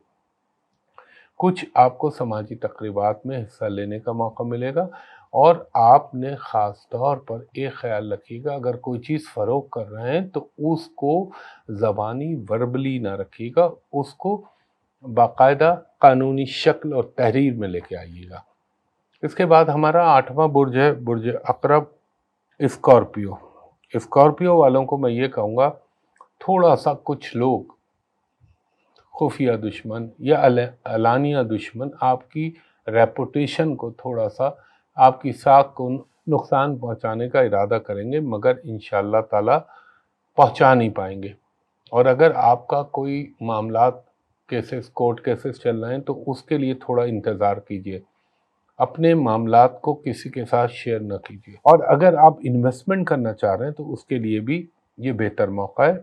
کچھ آپ کو سماجی تقریبات میں حصہ لینے کا موقع ملے گا، اور آپ نے خاص طور پر ایک خیال رکھیے گا، اگر کوئی چیز فروغ کر رہے ہیں تو اس کو زبانی وربلی نہ رکھیے گا، اس کو باقاعدہ قانونی شکل اور تحریر میں لے کے آئیے گا۔ اس کے بعد ہمارا 8واں برج ہے برج عقرب، اسکارپیو۔ اسکارپیو والوں کو میں یہ کہوں گا، تھوڑا سا کچھ لوگ خفیہ دشمن یا علانیہ دشمن آپ کی ریپوٹیشن کو تھوڑا سا، آپ کی ساکھ کو نقصان پہنچانے کا ارادہ کریں گے، مگر انشاءاللہ تعالی پہنچا نہیں پائیں گے۔ اور اگر آپ کا کوئی معاملات کیسز، کورٹ کیسز چل رہے ہیں تو اس کے لیے تھوڑا انتظار کیجیے، اپنے معاملات کو کسی کے ساتھ شیئر نہ کیجیے۔ اور اگر آپ انویسٹمنٹ کرنا چاہ رہے ہیں تو اس کے لیے بھی یہ بہتر موقع ہے۔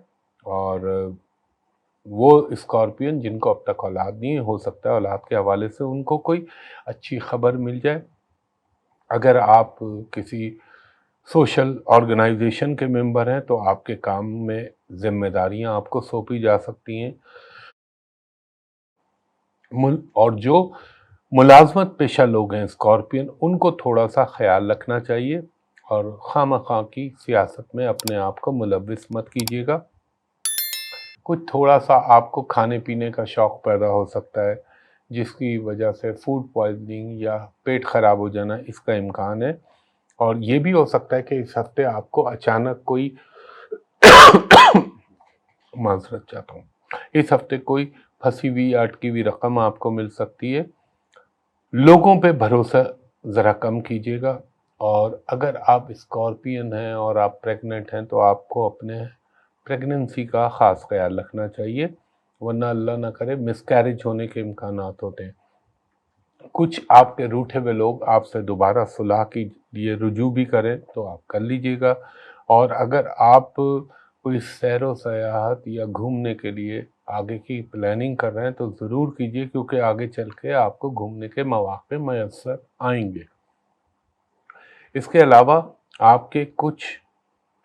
اور وہ اسکارپین جن کو اب تک اولاد نہیں ہو سکتا ہے، اولاد کے حوالے سے ان کو کوئی اچھی خبر مل جائے۔ اگر آپ کسی سوشل آرگنائزیشن کے ممبر ہیں تو آپ کے کام میں ذمہ داریاں آپ کو سونپی جا سکتی ہیں۔ اور جو ملازمت پیشہ لوگ ہیں اسکارپین، ان کو تھوڑا سا خیال رکھنا چاہیے، اور خواہ کی سیاست میں اپنے آپ کو ملوث مت کیجیے گا۔ کچھ تھوڑا سا آپ کو کھانے پینے کا شوق پیدا ہو سکتا ہے، جس کی وجہ سے فوڈ پوائزننگ یا پیٹ خراب ہو جانا اس کا امکان ہے۔ اور یہ بھی ہو سکتا ہے کہ اس ہفتے آپ کو اچانک کوئی معذرت چاہتا ہوں، اس ہفتے کوئی پھنسی ہوئی یا اٹکی ہوئی رقم آپ کو مل سکتی ہے۔ لوگوں پہ بھروسہ ذرا کم کیجیے گا، اور اگر آپ اسکارپین ہیں اور آپ پریگننٹ ہیں تو آپ کو اپنے پریگننسی کا خاص خیال رکھنا چاہیے، ورنہ اللہ نہ کرے مس کیریج ہونے کے امکانات ہوتے ہیں۔ کچھ آپ کے روٹھے ہوئے لوگ آپ سے دوبارہ صلح کے لیے رجوع بھی کریں تو آپ کر لیجئے گا۔ اور اگر آپ کوئی سیر و سیاحت یا گھومنے کے لیے آگے کی پلاننگ کر رہے ہیں تو ضرور کیجئے، کیونکہ آگے چل کے آپ کو گھومنے کے مواقع میسر آئیں گے۔ اس کے علاوہ آپ کے کچھ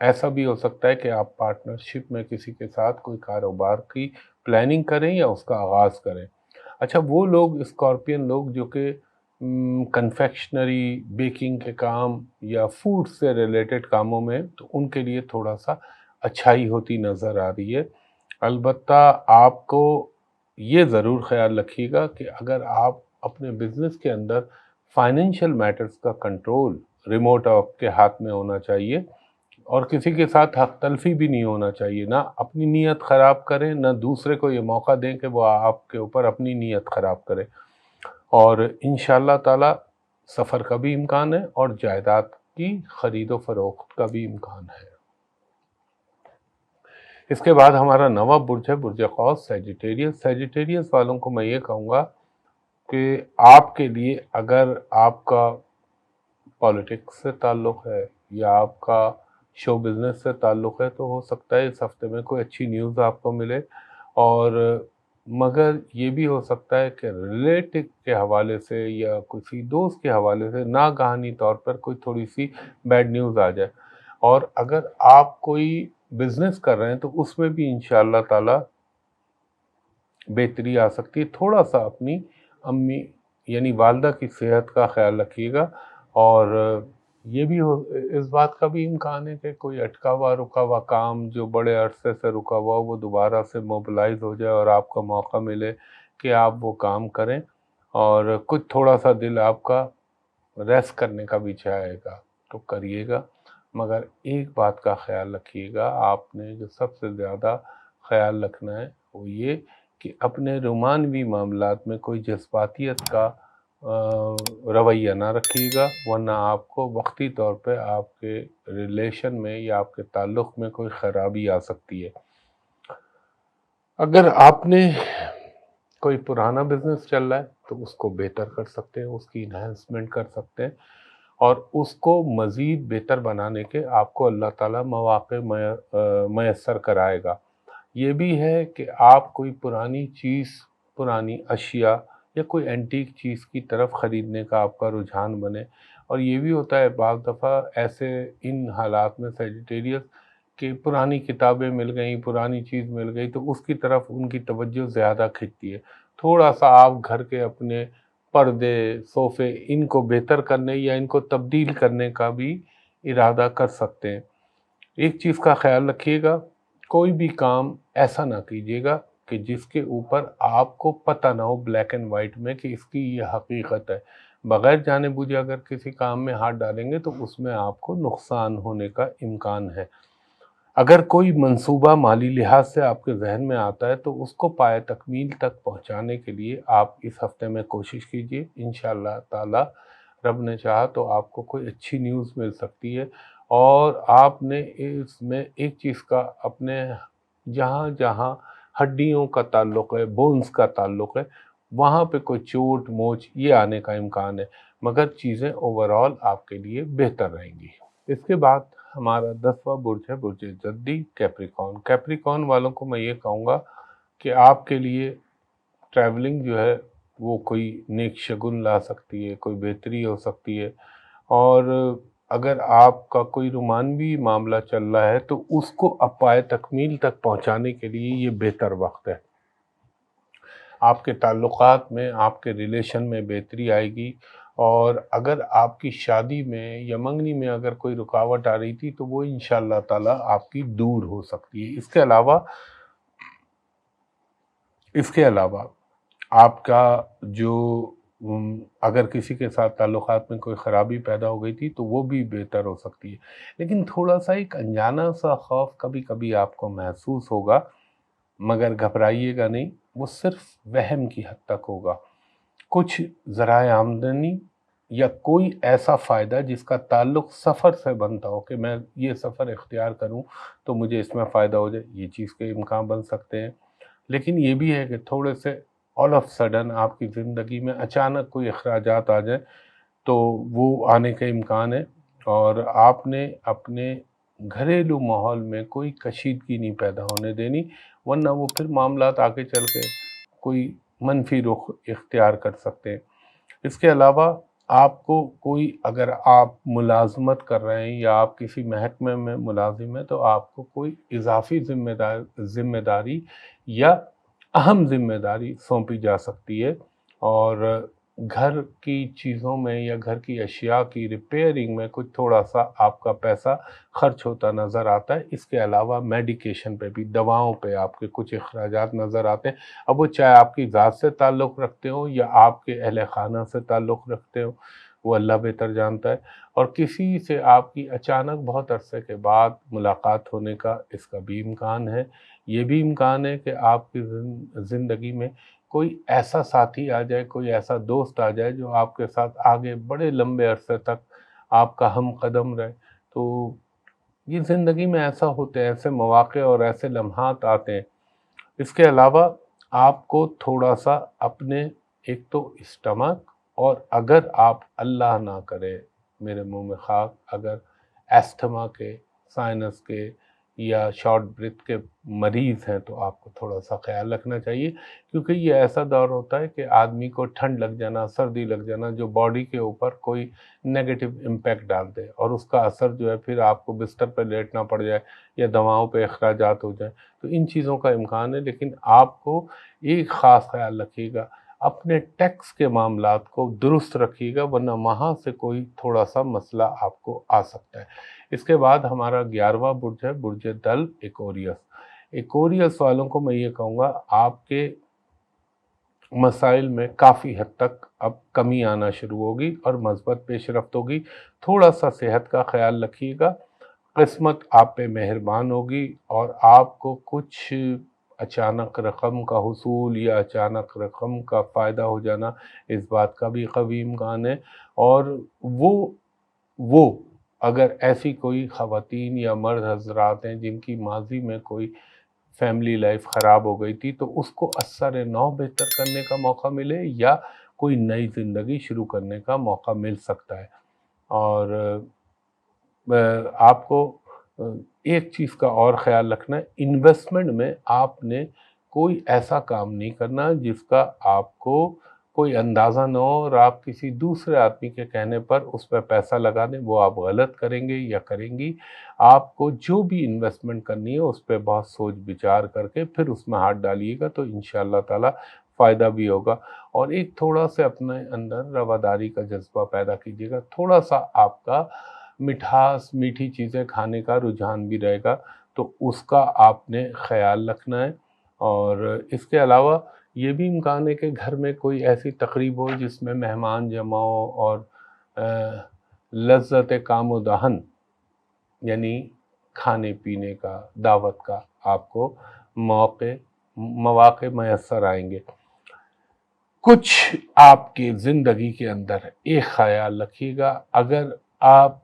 ایسا بھی ہو سکتا ہے کہ آپ پارٹنرشپ میں کسی کے ساتھ کوئی کاروبار کی پلاننگ کریں یا اس کا آغاز کریں۔ اچھا، وہ لوگ اسکارپین لوگ جو کہ کنفیکشنری، بیکنگ کے کام یا فوڈ سے ریلیٹڈ کاموں میں، تو ان کے لیے تھوڑا سا اچھائی ہوتی نظر آ رہی ہے۔ البتہ آپ کو یہ ضرور خیال رکھیے گا کہ اگر آپ اپنے بزنس کے اندر فائنینشیل میٹرز کا کنٹرول ریموٹ آپ کے ہاتھ میں ہونا چاہیے، اور کسی کے ساتھ حق تلفی بھی نہیں ہونا چاہیے، نہ اپنی نیت خراب کریں، نہ دوسرے کو یہ موقع دیں کہ وہ آپ کے اوپر اپنی نیت خراب کرے۔ اور انشاءاللہ تعالی سفر کا بھی امکان ہے اور جائیداد کی خرید و فروخت کا بھی امکان ہے۔ اس کے بعد ہمارا 9واں برج ہے برج قوس، سیجیٹیریس۔ سیجیٹیریس والوں کو میں یہ کہوں گا کہ آپ کے لیے اگر آپ کا پالیٹکس سے تعلق ہے یا آپ کا شو بزنس سے تعلق ہے تو ہو سکتا ہے اس ہفتے میں کوئی اچھی نیوز آپ کو ملے، اور مگر یہ بھی ہو سکتا ہے کہ ریلیٹو کے حوالے سے یا کسی دوست کے حوالے سے ناگہانی طور پر کوئی تھوڑی سی بیڈ نیوز آ جائے۔ اور اگر آپ کوئی بزنس کر رہے ہیں تو اس میں بھی انشاءاللہ تعالی بہتری آ سکتی ہے۔ تھوڑا سا اپنی امی یعنی والدہ کی صحت کا خیال رکھیے گا، اور یہ بھی اس بات کا بھی امکان ہے کہ کوئی اٹکا ہوا رکا ہوا کام جو بڑے عرصے سے رکا ہوا وہ دوبارہ سے موبلائز ہو جائے اور آپ کو موقع ملے کہ آپ وہ کام کریں، اور کچھ تھوڑا سا دل آپ کا ریسٹ کرنے کا بھی چاہے گا تو کریے گا۔ مگر ایک بات کا خیال رکھیے گا، آپ نے جو سب سے زیادہ خیال رکھنا ہے وہ یہ کہ اپنے رومانوی معاملات میں کوئی جذباتیت کا رویہ نہ رکھیے گا، ورنہ آپ کو وقتی طور پہ آپ کے ریلیشن میں یا آپ کے تعلق میں کوئی خرابی آ سکتی ہے۔ اگر آپ نے کوئی پرانا بزنس چل رہا ہے تو اس کو بہتر کر سکتے ہیں، اس کی انہینسمنٹ کر سکتے ہیں، اور اس کو مزید بہتر بنانے کے آپ کو اللہ تعالیٰ مواقع میسر کرائے گا۔ یہ بھی ہے کہ آپ کوئی پرانی چیز، پرانی اشیاء یا کوئی اینٹیک چیز کی طرف خریدنے کا آپ کا رجحان بنے۔ اور یہ بھی ہوتا ہے بعض دفعہ ایسے ان حالات میں سیجیٹیریس کہ پرانی کتابیں مل گئیں، پرانی چیز مل گئی تو اس کی طرف ان کی توجہ زیادہ کھنچتی ہے۔ تھوڑا سا آپ گھر کے اپنے پردے، صوفے، ان کو بہتر کرنے یا ان کو تبدیل کرنے کا بھی ارادہ کر سکتے ہیں۔ ایک چیز کا خیال رکھیے گا، کوئی بھی کام ایسا نہ کیجیے گا کہ جس کے اوپر آپ کو پتہ نہ ہو بلیک اینڈ وائٹ میں کہ اس کی یہ حقیقت ہے۔ بغیر جانے بوجھے اگر کسی کام میں ہاتھ ڈالیں گے تو اس میں آپ کو نقصان ہونے کا امکان ہے۔ اگر کوئی منصوبہ مالی لحاظ سے آپ کے ذہن میں آتا ہے تو اس کو پائے تکمیل تک پہنچانے کے لیے آپ اس ہفتے میں کوشش کیجیے، انشاءاللہ تعالی رب نے چاہا تو آپ کو کوئی اچھی نیوز مل سکتی ہے۔ اور آپ نے اس میں ایک چیز کا اپنے جہاں جہاں ہڈیوں کا تعلق ہے، بونز کا تعلق ہے، وہاں پہ کوئی چوٹ موچ یہ آنے کا امکان ہے، مگر چیزیں اوورآل آپ کے لیے بہتر رہیں گی۔ اس کے بعد ہمارا 10واں برج ہے برج جدی کیپریکون۔ کیپریکون والوں کو میں یہ کہوں گا کہ آپ کے لیے ٹریولنگ جو ہے وہ کوئی نیک شگن لا سکتی ہے، کوئی بہتری ہو سکتی ہے، اور اگر آپ کا کوئی رومانوی معاملہ چل رہا ہے تو اس کو اپائے تکمیل تک پہنچانے کے لیے یہ بہتر وقت ہے۔ آپ کے تعلقات میں، آپ کے ریلیشن میں بہتری آئے گی، اور اگر آپ کی شادی میں یا منگنی میں اگر کوئی رکاوٹ آ رہی تھی تو وہ انشاءاللہ تعالیٰ آپ کی دور ہو سکتی ہے۔ اس کے علاوہ آپ کا جو اگر کسی کے ساتھ تعلقات میں کوئی خرابی پیدا ہو گئی تھی تو وہ بھی بہتر ہو سکتی ہے، لیکن تھوڑا سا ایک انجانا سا خوف کبھی کبھی آپ کو محسوس ہوگا، مگر گھبرائیے گا نہیں، وہ صرف وہم کی حد تک ہوگا۔ کچھ ذرائع آمدنی یا کوئی ایسا فائدہ جس کا تعلق سفر سے بنتا ہو کہ میں یہ سفر اختیار کروں تو مجھے اس میں فائدہ ہو جائے، یہ چیز کے امکان بن سکتے ہیں۔ لیکن یہ بھی ہے کہ تھوڑے سے آل آف سڈن آپ کی زندگی میں اچانک کوئی اخراجات آ جائیں تو وہ آنے کا امکان ہے، اور آپ نے اپنے گھریلو ماحول میں کوئی کشیدگی نہیں پیدا ہونے دینی، ورنہ وہ پھر معاملات آگے چل کے کوئی منفی رخ اختیار کر سکتے ہیں۔ اس کے علاوہ آپ کو کوئی، اگر آپ ملازمت کر رہے ہیں یا آپ کسی محکمے میں ملازم ہیں تو آپ کو کوئی اضافی ذمہ داری یا اہم ذمہ داری سونپی جا سکتی ہے، اور گھر کی چیزوں میں یا گھر کی اشیاء کی ریپیئرنگ میں کچھ تھوڑا سا آپ کا پیسہ خرچ ہوتا نظر آتا ہے۔ اس کے علاوہ میڈیکیشن پہ بھی، دواؤں پہ آپ کے کچھ اخراجات نظر آتے ہیں، اب وہ چاہے آپ کی ذات سے تعلق رکھتے ہوں یا آپ کے اہل خانہ سے تعلق رکھتے ہوں، وہ اللہ بہتر جانتا ہے۔ اور کسی سے آپ کی اچانک بہت عرصے کے بعد ملاقات ہونے کا اس کا بھی امکان ہے۔ یہ بھی امکان ہے کہ آپ کی زندگی میں کوئی ایسا ساتھی آ جائے، کوئی ایسا دوست آ جائے جو آپ کے ساتھ آگے بڑے لمبے عرصے تک آپ کا ہم قدم رہے۔ تو یہ زندگی میں ایسا ہوتے ہیں، ایسے مواقع اور ایسے لمحات آتے ہیں۔ اس کے علاوہ آپ کو تھوڑا سا اپنے ایک تو اسٹمک، اور اگر آپ اللہ نہ کرے میرے منہ میں خاک، اگر ایستھما کے، سائنس کے یا شارٹ بریتھ کے مریض ہیں تو آپ کو تھوڑا سا خیال رکھنا چاہیے، کیونکہ یہ ایسا دور ہوتا ہے کہ آدمی کو ٹھنڈ لگ جانا، سردی لگ جانا، جو باڈی کے اوپر کوئی نیگیٹو امپیکٹ ڈال دے، اور اس کا اثر جو ہے پھر آپ کو بستر پہ لیٹنا پڑ جائے یا دواؤں پہ اخراجات ہو جائیں، تو ان چیزوں کا امکان ہے۔ لیکن آپ کو ایک خاص خیال رکھیے گا، اپنے ٹیکس کے معاملات کو درست رکھیے گا، ورنہ وہاں سے کوئی تھوڑا سا مسئلہ آپ کو آ سکتا ہے۔ اس کے بعد ہمارا 11واں برج ہے برج دل ایکوریس۔ ایکوریس والوں کو میں یہ کہوں گا آپ کے مسائل میں کافی حد تک اب کمی آنا شروع ہوگی اور مثبت پیش رفت ہوگی۔ تھوڑا سا صحت کا خیال رکھیے گا، قسمت آپ پہ مہربان ہوگی، اور آپ کو کچھ اچانک رقم کا حصول یا اچانک رقم کا فائدہ ہو جانا، اس بات کا بھی قوی امکان ہے۔ اور وہ اگر ایسی کوئی خواتین یا مرد حضرات ہیں جن کی ماضی میں کوئی فیملی لائف خراب ہو گئی تھی تو اس کو اثر نو بہتر کرنے کا موقع ملے یا کوئی نئی زندگی شروع کرنے کا موقع مل سکتا ہے۔ اور آپ کو ایک چیز کا اور خیال رکھنا ہے، انویسٹمنٹ میں آپ نے کوئی ایسا کام نہیں کرنا جس کا آپ کو کوئی اندازہ نہ ہو اور آپ کسی دوسرے آدمی کے کہنے پر اس پہ پیسہ لگا دیں، وہ آپ غلط کریں گے یا کریں گی۔ آپ کو جو بھی انویسٹمنٹ کرنی ہے اس پہ بہت سوچ بچار کر کے پھر اس میں ہاتھ ڈالیے گا تو انشاءاللہ تعالی فائدہ بھی ہوگا۔ اور ایک تھوڑا سا اپنے اندر رواداری کا جذبہ پیدا کیجیے گا، تھوڑا سا آپ کا مٹھاس میٹھی چیزیں کھانے کا رجحان بھی رہے گا، تو اس کا آپ نے خیال رکھنا ہے۔ اور اس کے علاوہ یہ بھی امکان ہے کہ گھر میں کوئی ایسی تقریب ہو جس میں مہمان جمع ہو اور لذت کام و دہن یعنی کھانے پینے کا، دعوت کا آپ کو مواقع میسر آئیں گے۔ کچھ آپ کی زندگی کے اندر ایک خیال رکھیے گا، اگر آپ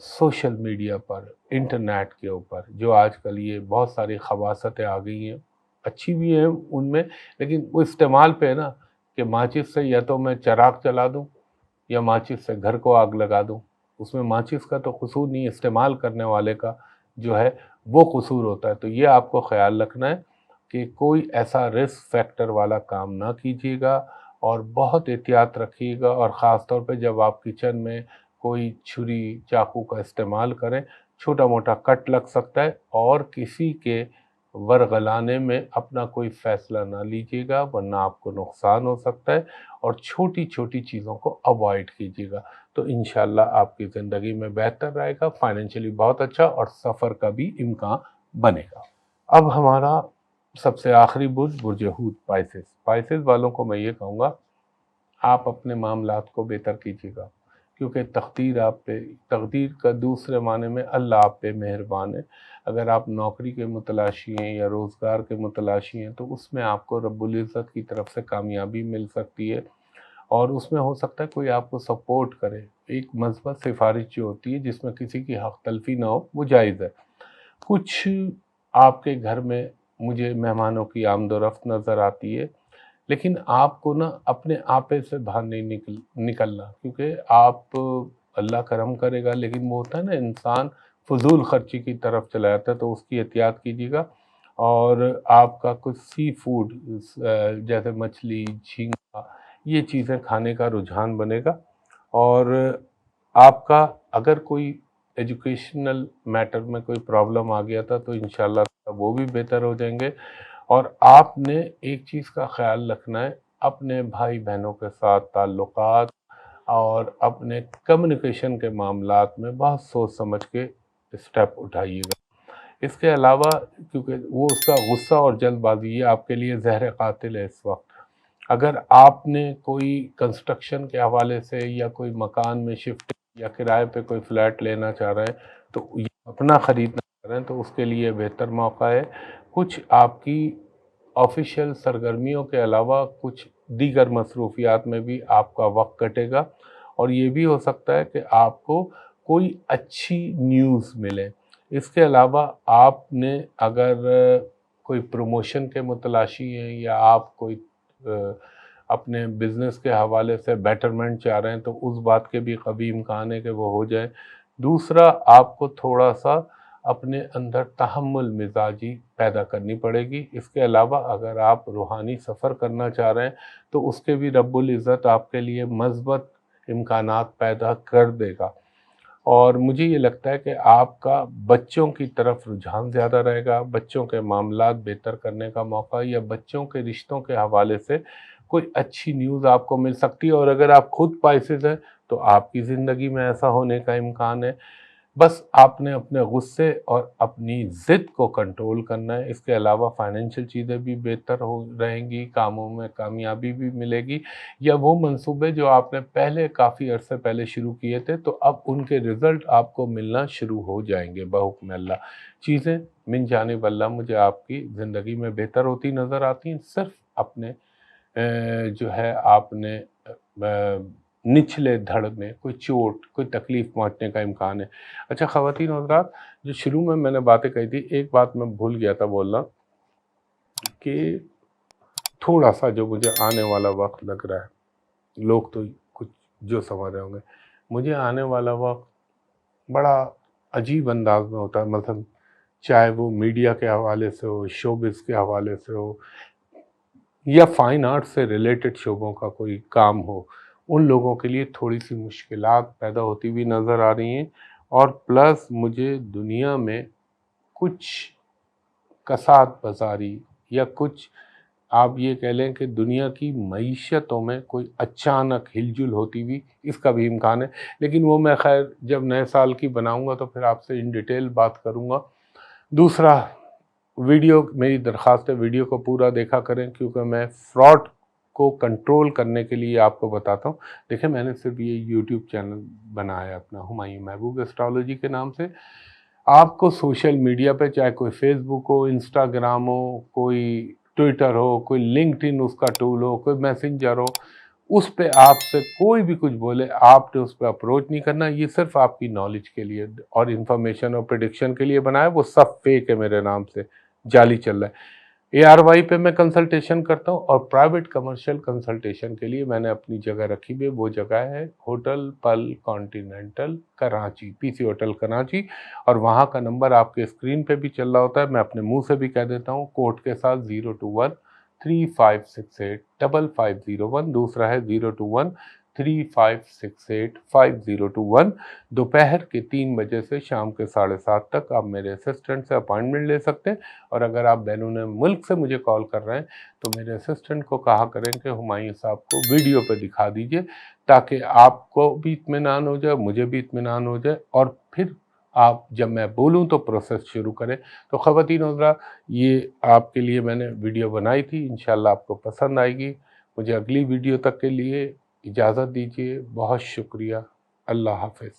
سوشل میڈیا پر، انٹرنیٹ کے اوپر جو آج کل یہ بہت ساری خباثتیں آ گئی ہیں، اچھی بھی ہیں ان میں، لیکن وہ استعمال پہ ہے نا کہ ماچس سے یا تو میں چراغ چلا دوں یا ماچس سے گھر کو آگ لگا دوں، اس میں ماچس کا تو قصور نہیں، استعمال کرنے والے کا جو ہے وہ قصور ہوتا ہے۔ تو یہ آپ کو خیال رکھنا ہے کہ کوئی ایسا رسک فیکٹر والا کام نہ کیجیے گا اور بہت احتیاط رکھیے گا، اور خاص طور پہ جب آپ کچن میں کوئی چھری چاقو کا استعمال کریں، چھوٹا موٹا کٹ لگ سکتا ہے، اور کسی کے ورغلانے میں اپنا کوئی فیصلہ نہ لیجیے گا ورنہ آپ کو نقصان ہو سکتا ہے، اور چھوٹی چھوٹی چیزوں کو اوائڈ کیجیے گا تو انشاءاللہ آپ کی زندگی میں بہتر رہے گا، فائنینشلی بہت اچھا، اور سفر کا بھی امکان بنے گا۔ اب ہمارا سب سے آخری برج ہود، پائسز والوں کو میں یہ کہوں گا آپ اپنے معاملات کو بہتر کیجیے گا، کیونکہ تقدیر کا دوسرے معنی میں اللہ آپ پہ مہربان ہے۔ اگر آپ نوکری کے متلاشی ہیں یا روزگار کے متلاشی ہیں تو اس میں آپ کو رب العزت کی طرف سے کامیابی مل سکتی ہے، اور اس میں ہو سکتا ہے کوئی آپ کو سپورٹ کرے۔ ایک مثبت سفارش جو ہوتی ہے جس میں کسی کی حق تلفی نہ ہو، وہ جائز ہے۔ کچھ آپ کے گھر میں مجھے مہمانوں کی آمد و رفت نظر آتی ہے، لیکن آپ کو نا اپنے آپے سے باہر نہیں نکلنا، کیونکہ آپ اللہ کرم کرے گا، لیکن وہ ہوتا ہے نا انسان فضول خرچی کی طرف چلا جاتا ہے، تو اس کی احتیاط کیجیے گا۔ اور آپ کا کچھ سی فوڈ جیسے مچھلی، جھینگا، یہ چیزیں کھانے کا رجحان بنے گا۔ اور آپ کا اگر کوئی ایجوکیشنل میٹر میں کوئی پرابلم آ گیا تھا تو انشاءاللہ وہ بھی بہتر ہو جائیں گے۔ اور آپ نے ایک چیز کا خیال رکھنا ہے، اپنے بھائی بہنوں کے ساتھ تعلقات اور اپنے کمیونیکیشن کے معاملات میں بہت سوچ سمجھ کے اسٹیپ اٹھائیے گا۔ اس کے علاوہ کیونکہ وہ اس کا غصہ اور جلد بازی یہ آپ کے لیے زہر قاتل ہے اس وقت۔ اگر آپ نے کوئی کنسٹرکشن کے حوالے سے یا کوئی مکان میں شفٹ یا کرائے پہ کوئی فلیٹ لینا چاہ رہے ہیں تو اپنا خریدنا چاہ رہے ہیں تو اس کے لیے بہتر موقع ہے۔ کچھ آپ کی آفیشیل سرگرمیوں کے علاوہ کچھ دیگر مصروفیات میں بھی آپ کا وقت کٹے گا، اور یہ بھی ہو سکتا ہے کہ آپ کو کوئی اچھی نیوز ملے۔ اس کے علاوہ آپ نے اگر کوئی پروموشن کے متلاشی ہیں یا آپ کوئی اپنے بزنس کے حوالے سے بیٹرمنٹ چاہ رہے ہیں تو اس بات کے بھی قوی امکان ہے کہ وہ ہو جائے۔ دوسرا، آپ کو تھوڑا سا اپنے اندر تحمل مزاجی پیدا کرنی پڑے گی۔ اس کے علاوہ اگر آپ روحانی سفر کرنا چاہ رہے ہیں تو اس کے بھی رب العزت آپ کے لیے مثبت امکانات پیدا کر دے گا۔ اور مجھے یہ لگتا ہے کہ آپ کا بچوں کی طرف رجحان زیادہ رہے گا، بچوں کے معاملات بہتر کرنے کا موقع یا بچوں کے رشتوں کے حوالے سے کوئی اچھی نیوز آپ کو مل سکتی ہے۔ اور اگر آپ خود پائسز ہیں تو آپ کی زندگی میں ایسا ہونے کا امکان ہے۔ بس آپ نے اپنے غصے اور اپنی ضد کو کنٹرول کرنا ہے۔ اس کے علاوہ فائنینشیل چیزیں بھی بہتر ہو رہیں گی، کاموں میں کامیابی بھی ملے گی، یا وہ منصوبے جو آپ نے پہلے کافی عرصے پہلے شروع کیے تھے تو اب ان کے رزلٹ آپ کو ملنا شروع ہو جائیں گے بحکم اللہ۔ چیزیں من جانب اللہ مجھے آپ کی زندگی میں بہتر ہوتی نظر آتی ہیں، صرف اپنے جو ہے آپ نے نچلے دھڑ میں کوئی چوٹ، کوئی تکلیف پہنچنے کا امکان ہے۔ اچھا خواتین و حضرات، جو شروع میں نے باتیں کہی تھی، ایک بات میں بھول گیا تھا بولنا کہ تھوڑا سا جو مجھے آنے والا وقت لگ رہا ہے، لوگ تو کچھ جو سمجھ رہے ہوں گے، مجھے آنے والا وقت بڑا عجیب انداز میں ہوتا ہے، مثلا چاہے وہ میڈیا کے حوالے سے ہو، شوبز کے حوالے سے ہو، یا فائن آرٹ سے ریلیٹڈ شعبوں کا کوئی کام ہو، ان لوگوں کے لیے تھوڑی سی مشکلات پیدا ہوتی ہوئی نظر آ رہی ہیں، اور پلس مجھے دنیا میں کچھ کساد بازاری یا کچھ آپ یہ کہہ لیں کہ دنیا کی معیشتوں میں کوئی اچانک ہل جل ہوتی ہوئی اس کا بھی امکان ہے، لیکن وہ میں خیر جب نئے سال کی بناؤں گا تو پھر آپ سے ان ڈیٹیل بات کروں گا۔ دوسرا، ویڈیو، میری درخواست ہے ویڈیو کو پورا دیکھا کریں، کیونکہ میں فراڈ کو کنٹرول کرنے کے لیے آپ کو بتاتا ہوں۔ دیکھیں، میں نے صرف یہ یوٹیوب چینل بنایا ہے اپنا، ہمایوں محبوب ایسٹرالوجی کے نام سے۔ آپ کو سوشل میڈیا پہ چاہے کوئی فیس بک ہو، انسٹاگرام ہو، کوئی ٹویٹر ہو، کوئی لنکڈ ان اس کا ٹول ہو، کوئی میسنجر ہو، اس پہ آپ سے کوئی بھی کچھ بولے، آپ نے اس پہ اپروچ نہیں کرنا۔ یہ صرف آپ کی نالج کے لیے اور انفارمیشن اور پریڈکشن کے لیے بنایا، وہ سب فیک ہے، میرے نام سے جعلی چل رہا ہے۔ ARY پہ میں کنسلٹیشن کرتا ہوں، اور پرائیویٹ کمرشل کنسلٹیشن کے لیے میں نے اپنی جگہ رکھی بھی ہے، وہ جگہ ہے hotel Pearl Continental Karachi, PC hotel Karachi, اور وہاں کا نمبر آپ کے اسکرین پہ بھی چل رہا ہوتا ہے، میں اپنے منہ سے بھی کہہ دیتا ہوں کوڈ کے ساتھ 021-3568-5501، دوسرا ہے 021-3568-5021۔ دوپہر کے 3 بجے سے شام کے 7:30 تک آپ میرے اسسٹنٹ سے اپائنٹمنٹ لے سکتے ہیں، اور اگر آپ بیرون ملک سے مجھے کال کر رہے ہیں تو میرے اسسٹنٹ کو کہا کریں کہ ہمایوں صاحب کو ویڈیو پہ دکھا دیجئے، تاکہ آپ کو بھی اطمینان ہو جائے، مجھے بھی اطمینان ہو جائے، اور پھر آپ جب میں بولوں تو پروسیس شروع کریں۔ تو خواتین حضرات، یہ آپ کے لیے میں نے ویڈیو بنائی تھی، انشاءاللہ آپ کو پسند آئے گی۔ مجھے اگلی ویڈیو تک کے لیے اجازت دیجیے، بہت شکریہ، اللہ حافظ۔